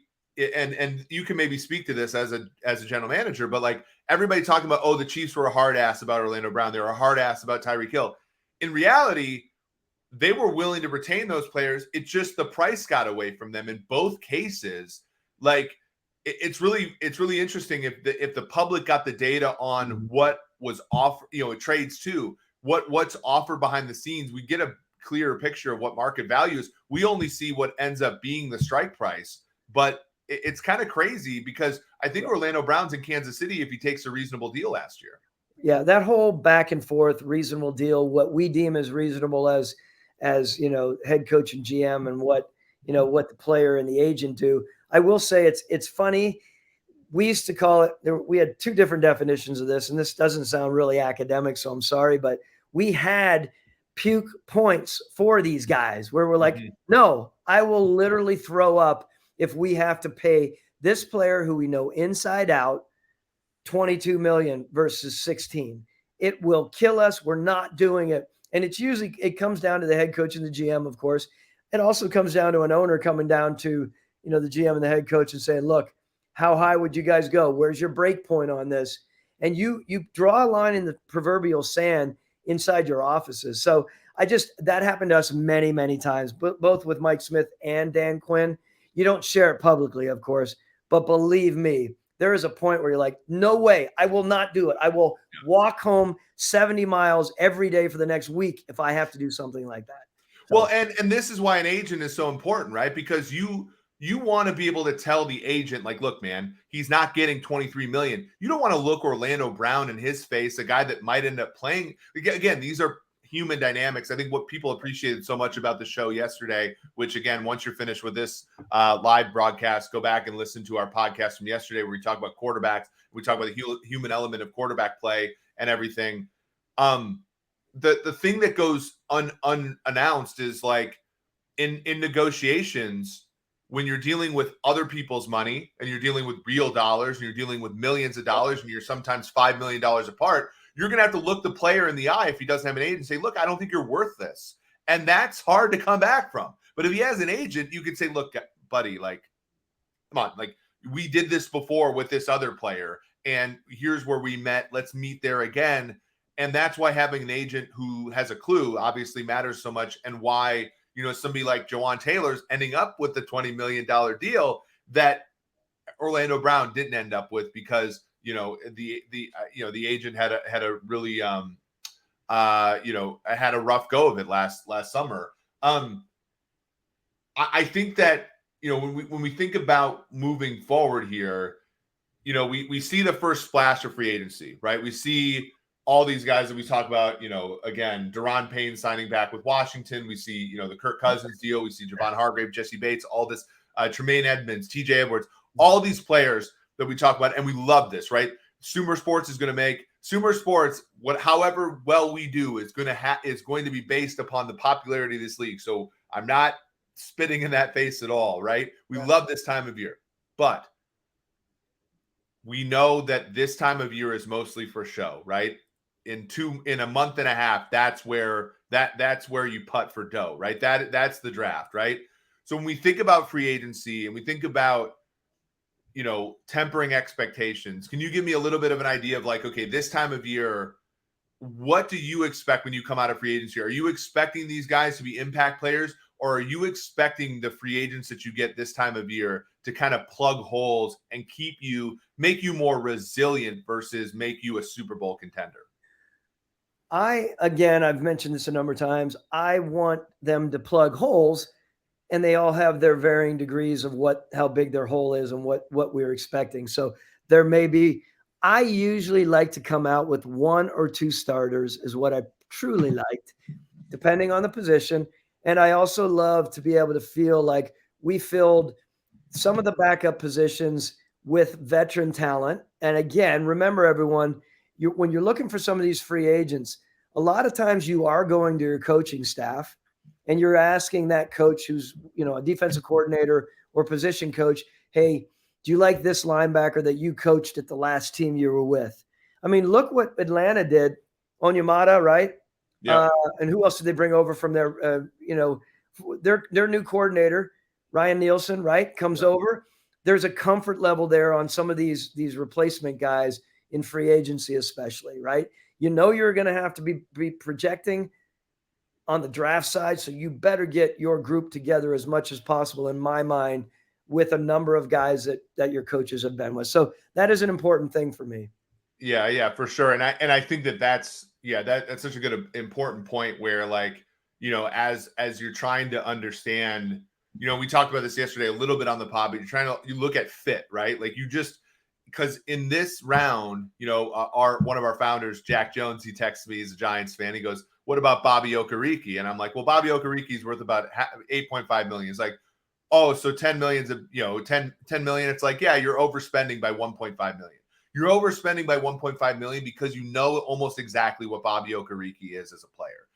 And you can maybe speak to this as a general manager, but everybody talking about, the Chiefs were a hard ass about Orlando Brown. They were a hard ass about Tyreek Hill. In reality, they were willing to retain those players. It's just the price got away from them in both cases. It's really interesting if the public got the data on what was offered, it trades too, what's offered behind the scenes. We get a clearer picture of what market value is. We only see what ends up being the strike price, but it's kind of crazy because I think Orlando Brown's in Kansas City if he takes a reasonable deal last year. Yeah, that whole back and forth reasonable deal, what we deem as reasonable as head coach and GM, and what the player and the agent do. I will say it's funny. We used to call it, we had two different definitions of this, and this doesn't sound really academic, so I'm sorry, but we had puke points for these guys where we're like, no, I will literally throw up if we have to pay this player who we know inside out 22 million versus 16. It will kill us. We're not doing it. And it's usually, it comes down to the head coach and the GM, of course. It also comes down to an owner coming down to, the GM and the head coach and saying, look, how high would you guys go? Where's your break point on this? And you draw a line in the proverbial sand inside your offices. So that happened to us many, many times, both with Mike Smith and Dan Quinn. You don't share it publicly, of course, but believe me, there is a point where you're like, no way, I will not do it. I will walk home 70 miles every day for the next week if I have to do something like that. So, well, and this is why an agent is so important, right? Because you want to be able to tell the agent, like, look, man, he's not getting 23 million. You don't want to look Orlando Brown in his face, a guy that might end up playing. Again, these are human dynamics. I think what people appreciated so much about the show yesterday, which again, once you're finished with this live broadcast, go back and listen to our podcast from yesterday where we talk about quarterbacks. We talk about the human element of quarterback play and everything. The thing that goes unannounced is like in negotiations, when you're dealing with other people's money and you're dealing with real dollars and you're dealing with millions of dollars and you're sometimes $5 million apart, you're going to have to look the player in the eye if he doesn't have an agent and say, look, I don't think you're worth this. And that's hard to come back from. But if he has an agent, you can say, look, buddy, like, come on, like we did this before with this other player and here's where we met. Let's meet there again. And that's why having an agent who has a clue obviously matters so much, and why, somebody like Jawan Taylor's ending up with the $20 million deal that Orlando Brown didn't end up with because, the agent had a really, had a rough go of it last summer. I think that, when we think about moving forward here, we see the first splash of free agency, right? We see all these guys that we talk about, again, Daron Payne signing back with Washington. We see, the Kirk Cousins deal. We see Javon Hargrave, Jesse Bates, all this, Tremaine Edmonds, TJ Edwards, all these players that we talk about. And we love this, right? SumerSports is going to make SumerSports, however well we do is going to be based upon the popularity of this league. So I'm not spitting in that face at all, right? We love this time of year, but we know that this time of year is mostly for show, right? In a month and a half, that's where you putt for dough, right? That's the draft, right? So when we think about free agency and we think about, tempering expectations, can you give me a little bit of an idea of like, okay, this time of year, what do you expect when you come out of free agency? Are you expecting these guys to be impact players, or are you expecting the free agents that you get this time of year to kind of plug holes and make you more resilient versus make you a Super Bowl contender? I've mentioned this a number of times. I want them to plug holes, and they all have their varying degrees of how big their hole is and what we're expecting. So there may be, I usually like to come out with one or two starters is what I truly liked, depending on the position. And I also love to be able to feel like we filled some of the backup positions with veteran talent. And again, remember everyone, when you're looking for some of these free agents, a lot of times you are going to your coaching staff and you're asking that coach who's, a defensive coordinator or position coach, hey, do you like this linebacker that you coached at the last team you were with? I mean, look what Atlanta did. Onyemata, right? Yeah. And who else did they bring over from their new coordinator, Ryan Nielsen, right? Comes over. There's a comfort level there on some of these replacement guys in free agency, especially, right? You're going to have to be projecting on the draft side, so you better get your group together as much as possible, in my mind, with a number of guys that your coaches have been with. So that is an important thing for me. Yeah, for sure. And I think that's such a good important point where, like, as you're trying to understand, we talked about this yesterday a little bit on the pod, but you look at fit, right? Like because in this round, one of our founders, Jack Jones, he texts me, he's a Giants fan. He goes, what about Bobby Okereke? And I'm like, well, Bobby Okereke is worth about $8.5 million. He's like, oh, so 10 million's a, 10 million. It's like, yeah, you're overspending by 1.5 million. You're overspending by 1.5 million because you know almost exactly what Bobby Okereke is as a player.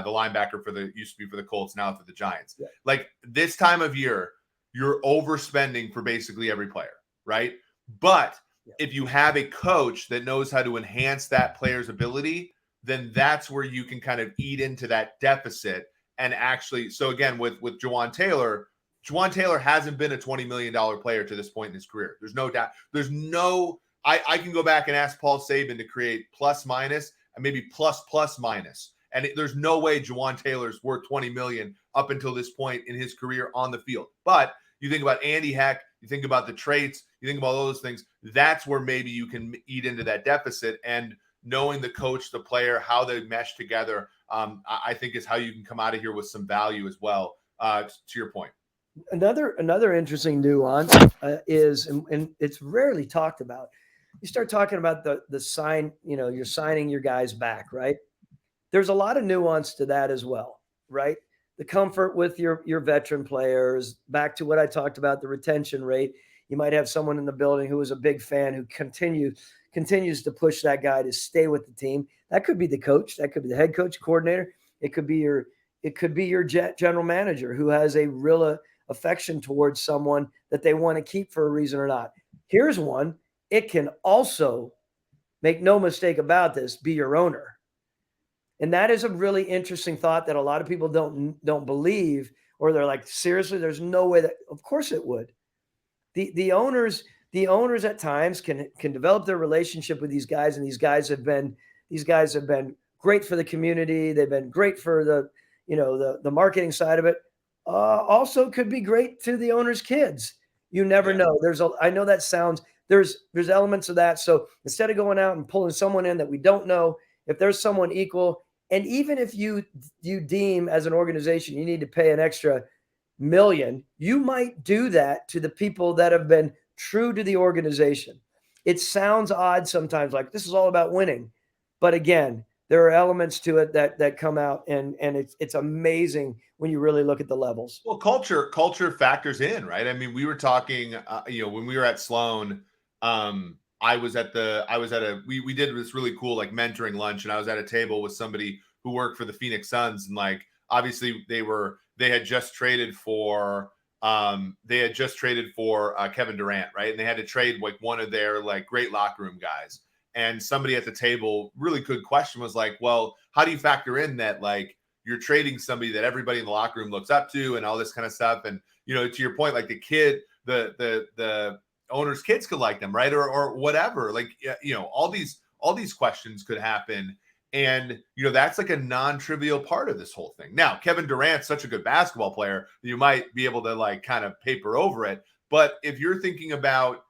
The linebacker used to be for the Colts, now for the Giants. Yeah. Like this time of year, you're overspending for basically every player, right? But if you have a coach that knows how to enhance that player's ability, then that's where you can kind of eat into that deficit. And actually, so again, with Javon Taylor hasn't been a $20 million player to this point in his career. There's no doubt. I can go back and ask Paul Saban to create plus minus and maybe plus minus. And there's no way Javon Taylor's worth 20 million up until this point in his career on the field. But you think about Andy Heck, you think about the traits, you think about all those things. That's where maybe you can eat into that deficit. And knowing the coach, the player, how they mesh together, I think is how you can come out of here with some value as well. To your point. Another interesting nuance is, and it's rarely talked about. You start talking about the sign, you're signing your guys back, right? There's a lot of nuance to that as well, right? The comfort with your veteran players, back to what I talked about, the retention rate. You might have someone in the building who is a big fan who continues to push that guy to stay with the team. That could be the coach, that could be the head coach, coordinator. It could be your general manager who has a real affection towards someone that they want to keep for a reason or not. Here's one. It can also, make no mistake about this, be your owner. And that is a really interesting thought that a lot of people don't believe, or they're like, seriously, there's no way that, of course it would. The owners at times can develop their relationship with these guys, and these guys have been great for the community. They've been great for the marketing side of it. Also could be great to the owner's kids. You never know. I know that sounds, there's elements of that. So instead of going out and pulling someone in that we don't know, if there's someone equal, and even if you deem as an organization you need to pay an extra million, you might do that to the people that have been true to the organization. It sounds odd sometimes, like this is all about winning. But again, there are elements to it that come out, and it's amazing when you really look at the levels. Well, culture factors in, right? I mean, we were talking, when we were at Sloan, we did this really cool like mentoring lunch, and I was at a table with somebody who worked for the Phoenix Suns, and like obviously they had just traded for Kevin Durant, right? And they had to trade like one of their like great locker room guys. And somebody at the table, really good question, was like, well, how do you factor in that like you're trading somebody that everybody in the locker room looks up to and all this kind of stuff? And to your point, like the owner's kids could like them, right? Or whatever. Like all these questions could happen. And that's like a non-trivial part of this whole thing. Now, Kevin Durant's such a good basketball player, you might be able to like kind of paper over it. But if you're thinking about,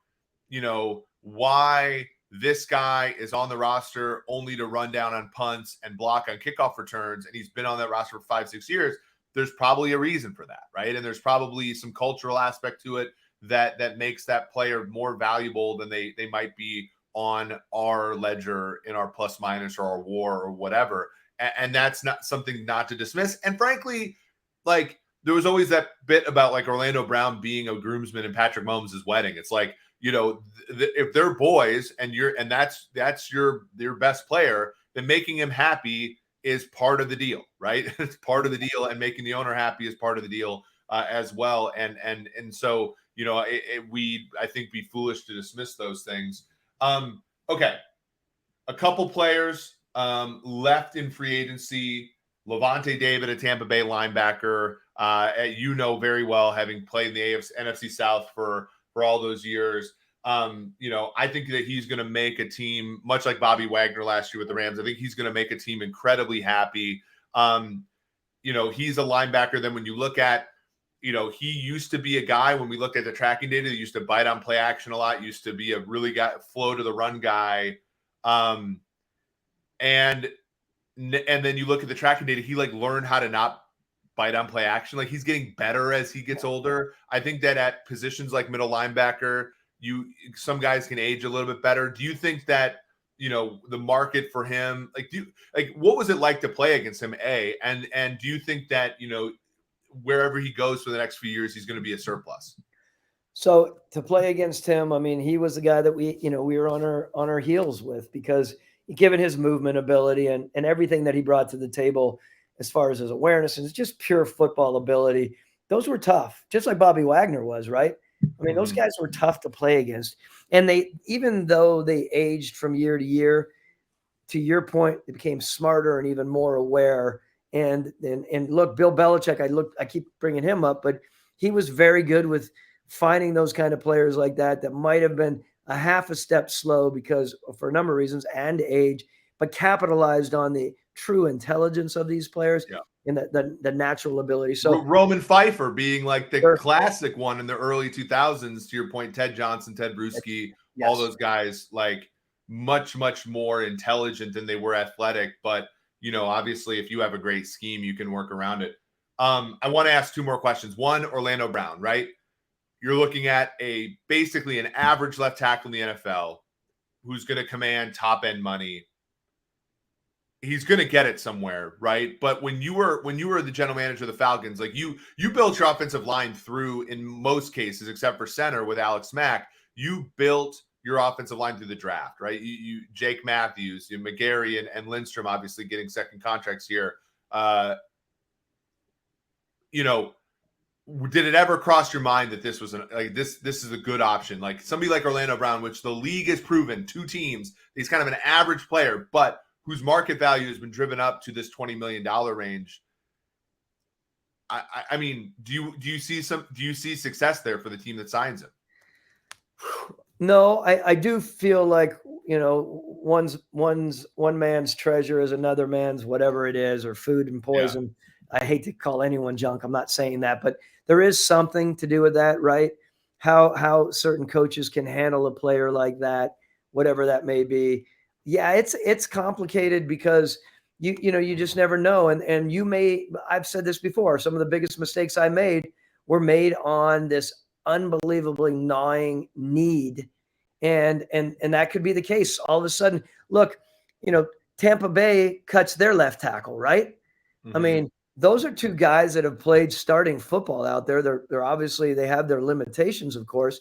why this guy is on the roster only to run down on punts and block on kickoff returns, and he's been on that roster for 5-6 years, there's probably a reason for that, right? And there's probably some cultural aspect to it that makes that player more valuable than they might be on our ledger in our plus minus or our war or whatever. And that's not something not to dismiss. And frankly, like there was always that bit about like Orlando Brown being a groomsman in Patrick Mahomes' wedding. It's like, if they're boys and that's your best player, then making him happy is part of the deal, right? It's part of the deal, and making the owner happy is part of the deal as well. And so, I think be foolish to dismiss those things. Okay. A couple players left in free agency. Levante David, a Tampa Bay linebacker, very well, having played in the NFC South for all those years. I think that he's going to make a team, much like Bobby Wagner last year with the Rams. I think he's going to make a team incredibly happy. He's a linebacker. Then when you look at, he used to be a guy, when we look at the tracking data, he used to bite on play action a lot, used to be a really flow to the run guy. And then you look at the tracking data, he like learned how to not bite on play action. Like he's getting better as he gets older. I think that at positions like middle linebacker, some guys can age a little bit better. Do you think that, the market for him, what was it like to play against him? And do you think that, wherever he goes for the next few years, he's going to be a surplus. So to play against him, I mean, he was the guy that we were on our heels with, because given his movement ability and everything that he brought to the table as far as his awareness and just pure football ability, those were tough, just like Bobby Wagner was, right? I mean, those guys were tough to play against. And even though they aged from year to year, to your point, they became smarter and even more aware. And look, Bill Belichick, I keep bringing him up, but he was very good with finding those kind of players like that might have been a half a step slow because for a number of reasons and age, but capitalized on the true intelligence of these players and the natural ability. So Roman Pfeiffer being like the classic one in the early 2000s, to your point, Ted Johnson, Ted Bruschi, all those guys, like much, much more intelligent than they were athletic. But, obviously if you have a great scheme, you can work around it. I want to ask two more questions. One, Orlando Brown, right? You're looking at basically an average left tackle in the NFL who's going to command top end money. He's going to get it somewhere, right? But when you were the general manager of the Falcons, like you built your offensive line through, in most cases, except for center with Alex Mack, you built your offensive line through the draft, right? You Jake Matthews, McGarry, and Lindstrom obviously getting second contracts here. Did it ever cross your mind that this was this is a good option? Like somebody like Orlando Brown, which the league has proven, two teams, he's kind of an average player, but whose market value has been driven up to this $20 million range. I mean, do you see success there for the team that signs him? No, I do feel like, one man's treasure is another man's whatever it is, or food and poison. Yeah. I hate to call anyone junk. I'm not saying that, but there is something to do with that, right? How certain coaches can handle a player like that, whatever that may be. Yeah, it's complicated because you just never know. And I've said this before, some of the biggest mistakes I made were made on this unbelievably gnawing need. And that could be the case. All of a sudden, look, Tampa Bay cuts their left tackle, right? Mm-hmm. I mean, those are two guys that have played starting football out there. They're obviously, they have their limitations, of course.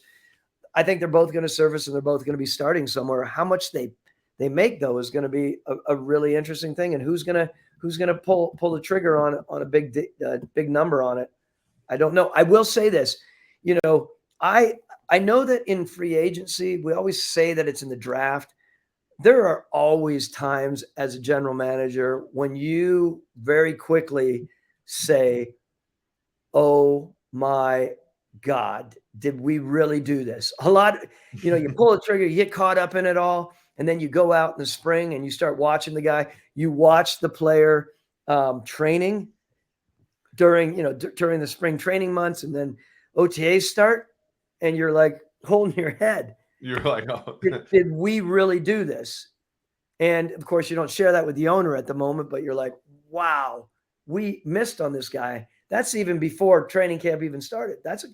I think they're both going to surface and they're both going to be starting somewhere. How much they make, though, is going to be a really interesting thing. And who's going to pull the trigger on a big number on it? I don't know. I will say this, I know that in free agency, we always say that it's in the draft. There are always times as a general manager when you very quickly say, oh my God, did we really do this? A lot, you pull the trigger, you get caught up in it all. And then you go out in the spring and you start watching the guy. You watch the player training during the spring training months, and then OTAs start, and you're like holding your head. You're like, oh, did we really do this? And of course, you don't share that with the owner at the moment, but you're like, wow, we missed on this guy. That's even before training camp even started. That's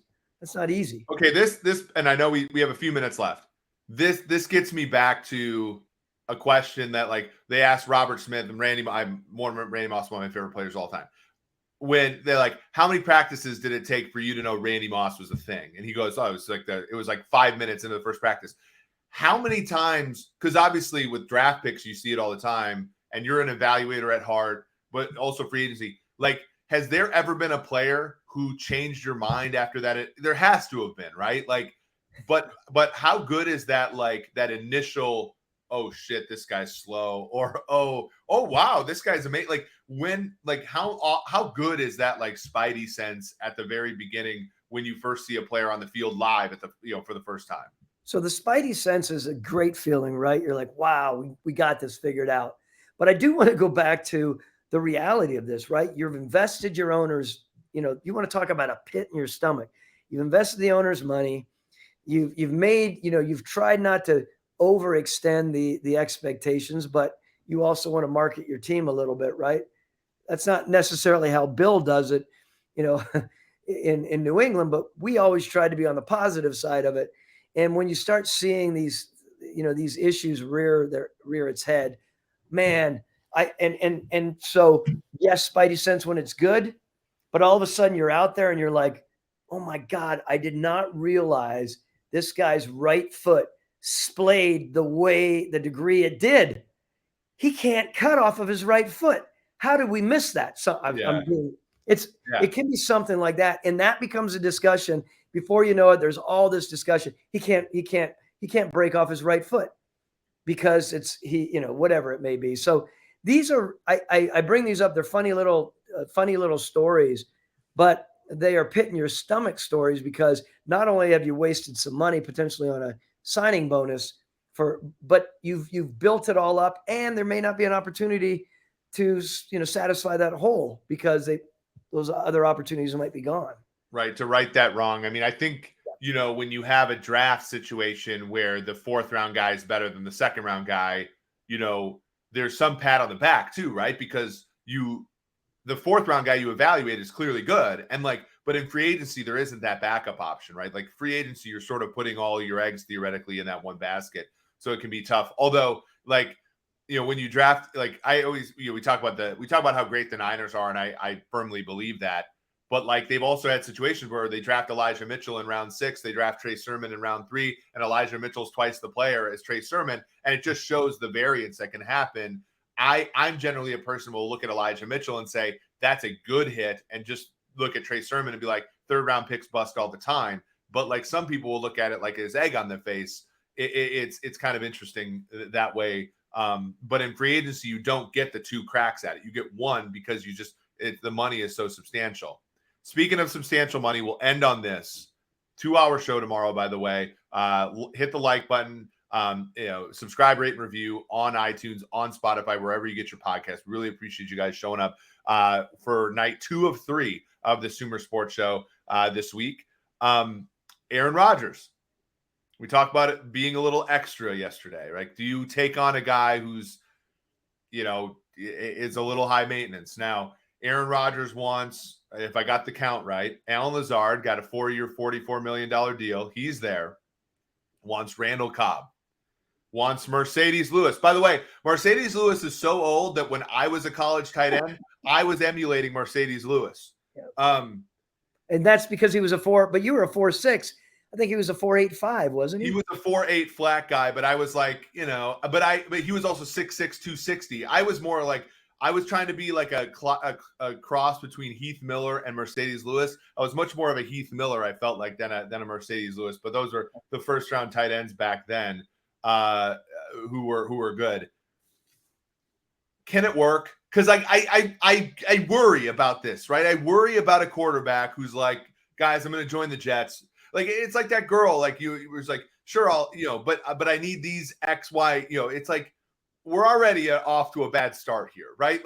not easy. Okay, this, and I know we have a few minutes left. This gets me back to a question that, like, they asked Robert Smith and Randy. Randy Moss, one of my favorite players of all time. When they're like, how many practices did it take for you to know Randy Moss was a thing? And he goes, oh, it was like 5 minutes into the first practice. How many times, because obviously with draft picks, you see it all the time, and you're an evaluator at heart, but also free agency. Like, has there ever been a player who changed your mind after that? There has to have been, right? Like, but how good is that, like, that initial, oh shit, this guy's slow, or oh wow, this guy's amazing. Like, when, like, how good is that, like, spidey sense at the very beginning when you first see a player on the field live at the for the first time? So the spidey sense is a great feeling, right? You're like, wow, we got this figured out. But I do want to go back to the reality of this, right? You've invested your owners, you want to talk about a pit in your stomach. You've invested the owner's money. You've made, you've tried not to overextend the expectations, but you also want to market your team a little bit, right? That's not necessarily how Bill does it, in New England, but we always try to be on the positive side of it. And when you start seeing these issues rear its head, man, so yes, spidey sense when it's good, But all of a sudden you're out there and you're like, oh my God, I did not realize this guy's right foot splayed the degree it did. He can't cut off of his right foot. How did we miss that? So it can be something like that. And that becomes a discussion. Before you know it, there's all this discussion. He can't break off his right foot because whatever it may be. So these are, I bring these up. They're funny little stories, but they are pit in your stomach stories because not only have you wasted some money potentially on a signing bonus but you've built it all up, and there may not be an opportunity to satisfy that hole because those other opportunities might be gone. Right, to right that wrong. I mean, I think when you have a draft situation where the 4th round guy is better than the 2nd round guy, there's some pat on the back too, right? Because the 4th round guy you evaluate is clearly good. And but in free agency, there isn't that backup option, right? Like free agency, you're sort of putting all your eggs theoretically in that one basket. So it can be tough. Although when you draft, I always, we talk about how great the Niners are. And I firmly believe that, but they've also had situations where they draft Elijah Mitchell in round 6, they draft Trey Sermon in round 3, and Elijah Mitchell's twice the player as Trey Sermon. And it just shows the variance that can happen. I'm generally a person who will look at Elijah Mitchell and say, that's a good hit, and just look at Trey Sermon and be like, 3rd round picks bust all the time. But some people will look at it like his egg on their face. It's kind of interesting that way. But in free agency, you don't get the 2 cracks at it. You get one because the money is so substantial. Speaking of substantial money, we'll end on this 2-hour show tomorrow, by the way. Hit the like button. Subscribe, rate, and review on iTunes, on Spotify, wherever you get your podcast. Really appreciate you guys showing up for night 2 of 3 of the SumerSports show this week. Aaron Rodgers. We talked about it being a little extra yesterday, right? Do you take on a guy who's, is a little high maintenance? Now, Aaron Rodgers wants, if I got the count right, Alan Lazard got a 4-year, $44 million deal. He's there. Wants Randall Cobb. Wants Mercedes Lewis. By the way, Mercedes Lewis is so old that when I was a college tight end, I was emulating Mercedes Lewis. And that's because he was a 4, but you were a 4.6. I think he was a 4.85, wasn't he? He was a 4.8 flat guy, but I was but he was also 6'6", 260. I was more I was trying to be like a cross between Heath Miller and Mercedes Lewis. I was much more of a Heath Miller, I felt like, than a Mercedes Lewis. But those were the 1st round tight ends back then who were good. Can it work? Because I worry about this, right? I worry about a quarterback who's like, guys, I'm going to join the Jets. It's like that girl, you was like, sure, I'll, but I need these X, Y, it's like, we're already off to a bad start here, right?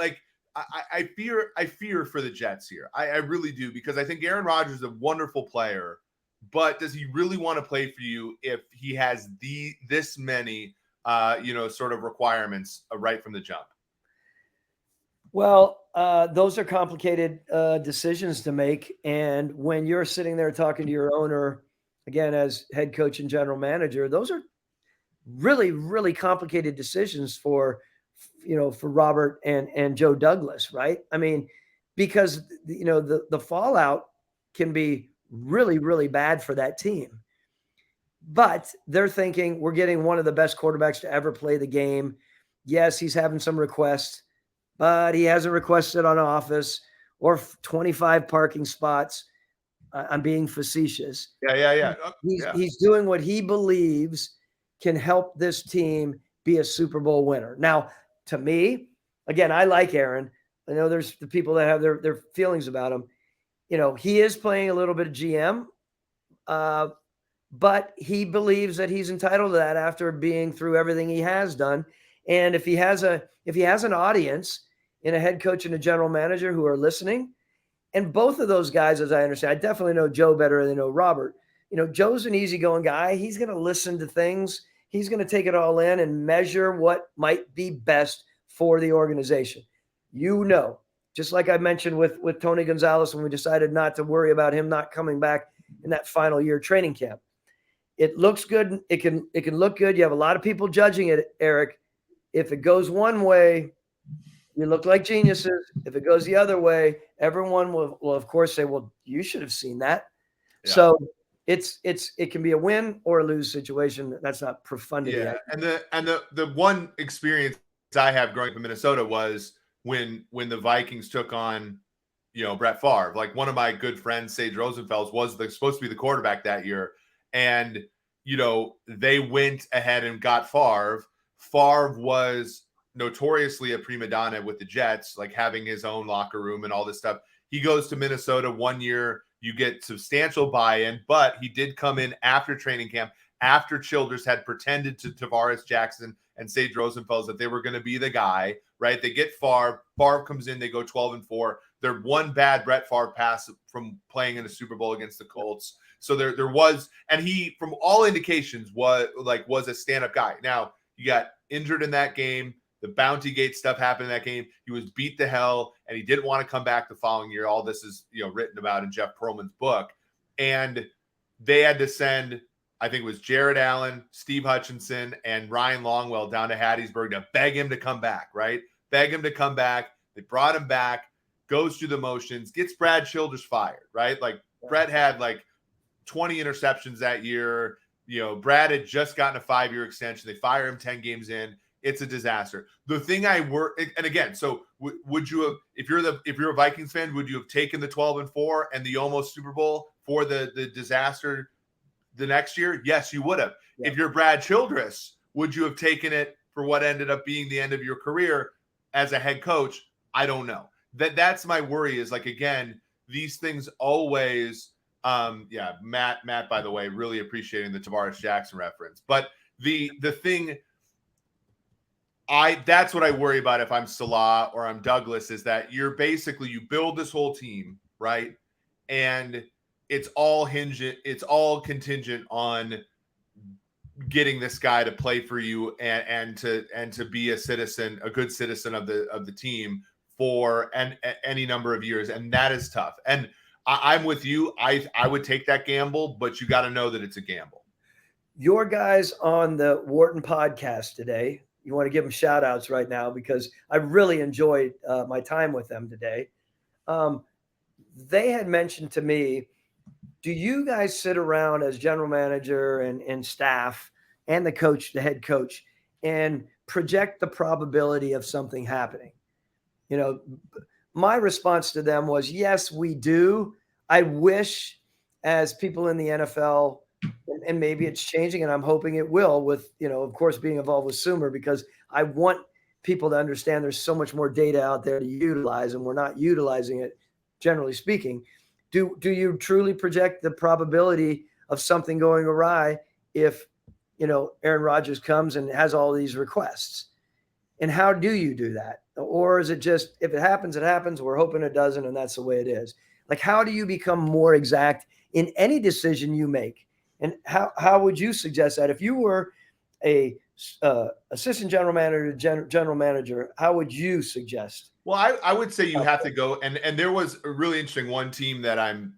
I fear for the Jets here. I really do, because I think Aaron Rodgers is a wonderful player, but does he really want to play for you if he has this many, sort of requirements right from the jump? Well, those are complicated decisions to make. And when you're sitting there talking to your owner, again, as head coach and general manager, those are really, really complicated decisions for Robert and Joe Douglas, right? I mean, because, the fallout can be really, really bad for that team. But they're thinking, we're getting one of the best quarterbacks to ever play the game. Yes, he's having some requests, but he hasn't requested an office or 25 parking spots. I'm being facetious. Yeah. He's doing what he believes can help this team be a Super Bowl winner. Now, to me, again, I like Aaron. I know there's the people that have their feelings about him. He is playing a little bit of GM, but he believes that he's entitled to that after being through everything he has done. And if he has an audience in a head coach and a general manager who are listening, and both of those guys, as I understand, I definitely know Joe better than I know Robert. Joe's an easygoing guy. He's going to listen to things. He's going to take it all in and measure what might be best for the organization. Just like I mentioned with Tony Gonzalez when we decided not to worry about him not coming back in that final year training camp. It looks good. It can look good. You have a lot of people judging it, Eric. If it goes one way, You look like geniuses. If it goes the other way, everyone will of course say, well, you should have seen that. Yeah. So it can be a win or a lose situation. That's not profundity. Yeah. And the one experience I have growing up in Minnesota was when the Vikings took on, Brett Favre. Like, one of my good friends, Sage Rosenfels, was supposed to be the quarterback that year. And, they went ahead and got Favre. Favre was notoriously a prima donna with the Jets, like having his own locker room and all this stuff. He goes to Minnesota 1 year. You get substantial buy-in, but he did come in after training camp, after Childress had pretended to Tavares Jackson and Sage Rosenfels that they were going to be the guy, right? They get Favre. Favre comes in. They go 12-4. They're one bad Brett Favre pass from playing in a Super Bowl against the Colts. So there was, and he, from all indications, was a stand-up guy. Now, he got injured in that game. The Bounty Gate stuff happened in that game. He was beat to hell, and he didn't want to come back the following year. All this is, written about in Jeff Pearlman's book. And they had to send, I think it was Jared Allen, Steve Hutchinson, and Ryan Longwell down to Hattiesburg to beg him to come back, right? Beg him to come back. They brought him back, goes through the motions, gets Brad Childress fired, right? Like, Brett had 20 interceptions that year. Brad had just gotten a 5-year extension. They fire him 10 games in. It's a disaster. The thing and again, so would you have, if you're a Vikings fan, would you have taken the 12-4 and the almost Super Bowl for the disaster the next year? Yes, you would have. Yeah. If you're Brad Childress, would you have taken it for what ended up being the end of your career as a head coach? I don't know. That's my worry is, again, these things always, Matt, by the way, really appreciating the Tavares Jackson reference. But the thing, that's what I worry about if I'm Salah or I'm Douglas, is that you build this whole team, right? And it's all contingent on getting this guy to play for you and to be a good citizen of the team for any number of years. And that is tough. And I'm with you. I would take that gamble, but you got to know that it's a gamble. Your guys on the Wharton podcast today, you want to give them shout outs right now because I really enjoyed my time with them today. They had mentioned to me, do you guys sit around as general manager and staff and the head coach, and project the probability of something happening? My response to them was, yes, we do. I wish, as people in the NFL, and maybe it's changing, and I'm hoping it will with, of course, being involved with Sumer, because I want people to understand there's so much more data out there to utilize, and we're not utilizing it, generally speaking. Do you truly project the probability of something going awry if, Aaron Rodgers comes and has all these requests? And how do you do that? Or is it just, if it happens, it happens. We're hoping it doesn't, and that's the way it is. How do you become more exact in any decision you make? And how would you suggest that if you were a assistant general manager, how would you suggest? Well, I would say you have to go, and there was a really interesting one team that I'm,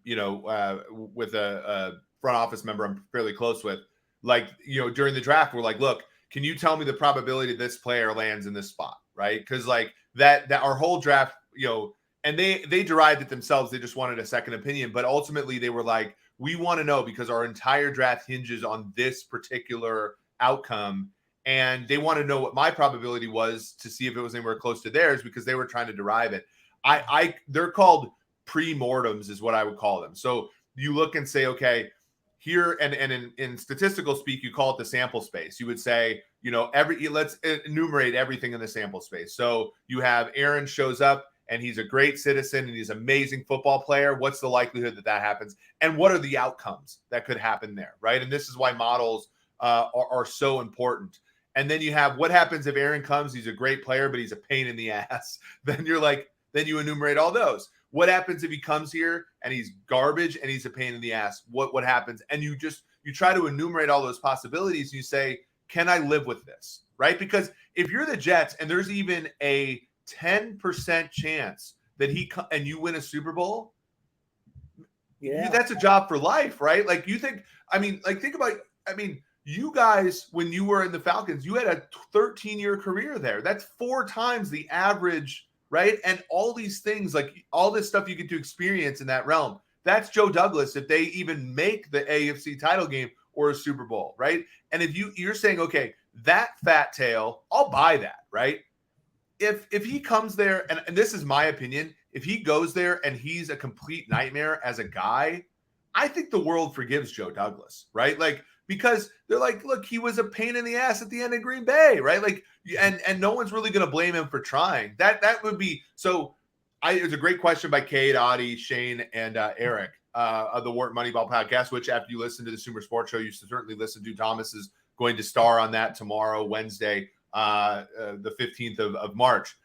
with a front office member I'm fairly close with, during the draft, we're like, look, can you tell me the probability this player lands in this spot, right? Because that our whole draft, and they derived it themselves. They just wanted a second opinion, but ultimately they were like, we want to know because our entire draft hinges on this particular outcome. And they want to know what my probability was to see if it was anywhere close to theirs because they were trying to derive it. They're called pre-mortems is what I would call them. So you look and say, okay, here, and in statistical speak, you call it the sample space. You would say, let's enumerate everything in the sample space. So you have Aaron shows up and he's a great citizen and he's an amazing football player. What's the likelihood that happens? And what are the outcomes that could happen there, right? And this is why models are so important. And then you have what happens if Aaron comes, he's a great player, but he's a pain in the ass. Then you enumerate all those. What happens if he comes here and he's garbage and he's a pain in the ass? What happens? And you try to enumerate all those possibilities. And you say, can I live with this? Right? Because if you're the Jets and there's even a 10% chance that and you win a Super Bowl, that's a job for life, right? Think about, You guys, when you were in the Falcons, you had a 13-year career there. That's 4 times the average, right? And all these things, like all this stuff you get to experience in that realm. That's Joe Douglas if they even make the AFC title game or a Super Bowl, right? And if you're saying, okay, that fat tail, I'll buy that, right? If he comes there, and this is my opinion, if he goes there and he's a complete nightmare as a guy, I think the world forgives Joe Douglas, right? Like, because they're like, look, he was a pain in the ass at the end of Green Bay, right? Like, and no one's really going to blame him for trying. That would be so. It's a great question by Cade, Audie, Shane, and Eric of the Wharton Moneyball podcast. Which, after you listen to the SumerSports show, you should certainly listen to. Thomas is going to star on that tomorrow, Wednesday, the 15th of March.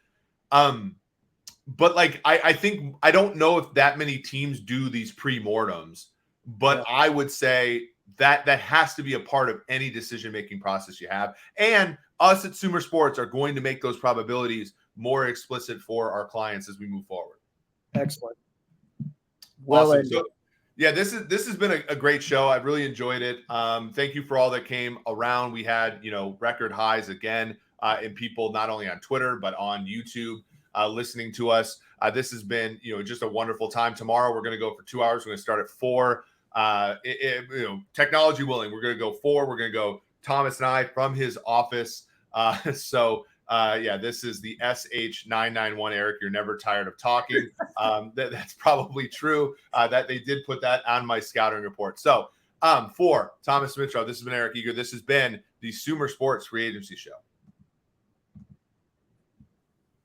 But like, I think, I don't know if that many teams do these pre-mortems, but I would say that has to be a part of any decision-making process you have. And us at SumerSports are going to make those probabilities more explicit for our clients as we move forward. Excellent. Well, awesome. So, yeah, this has been a great show. I've really enjoyed it. Thank you for all that came around. We had, record highs again in people, not only on Twitter, but on YouTube, listening to us. This has been, just a wonderful time. Tomorrow, we're going to go for 2 hours. We're going to start at 4. Technology willing, we're going to go 4. We're going to go Thomas and I from his office. This is the SH991, Eric. You're never tired of talking. That's probably true. That they did put that on my scouting report. So for Thomas Mitchell, this has been Eric Eager. This has been the SumerSports Free Agency Show.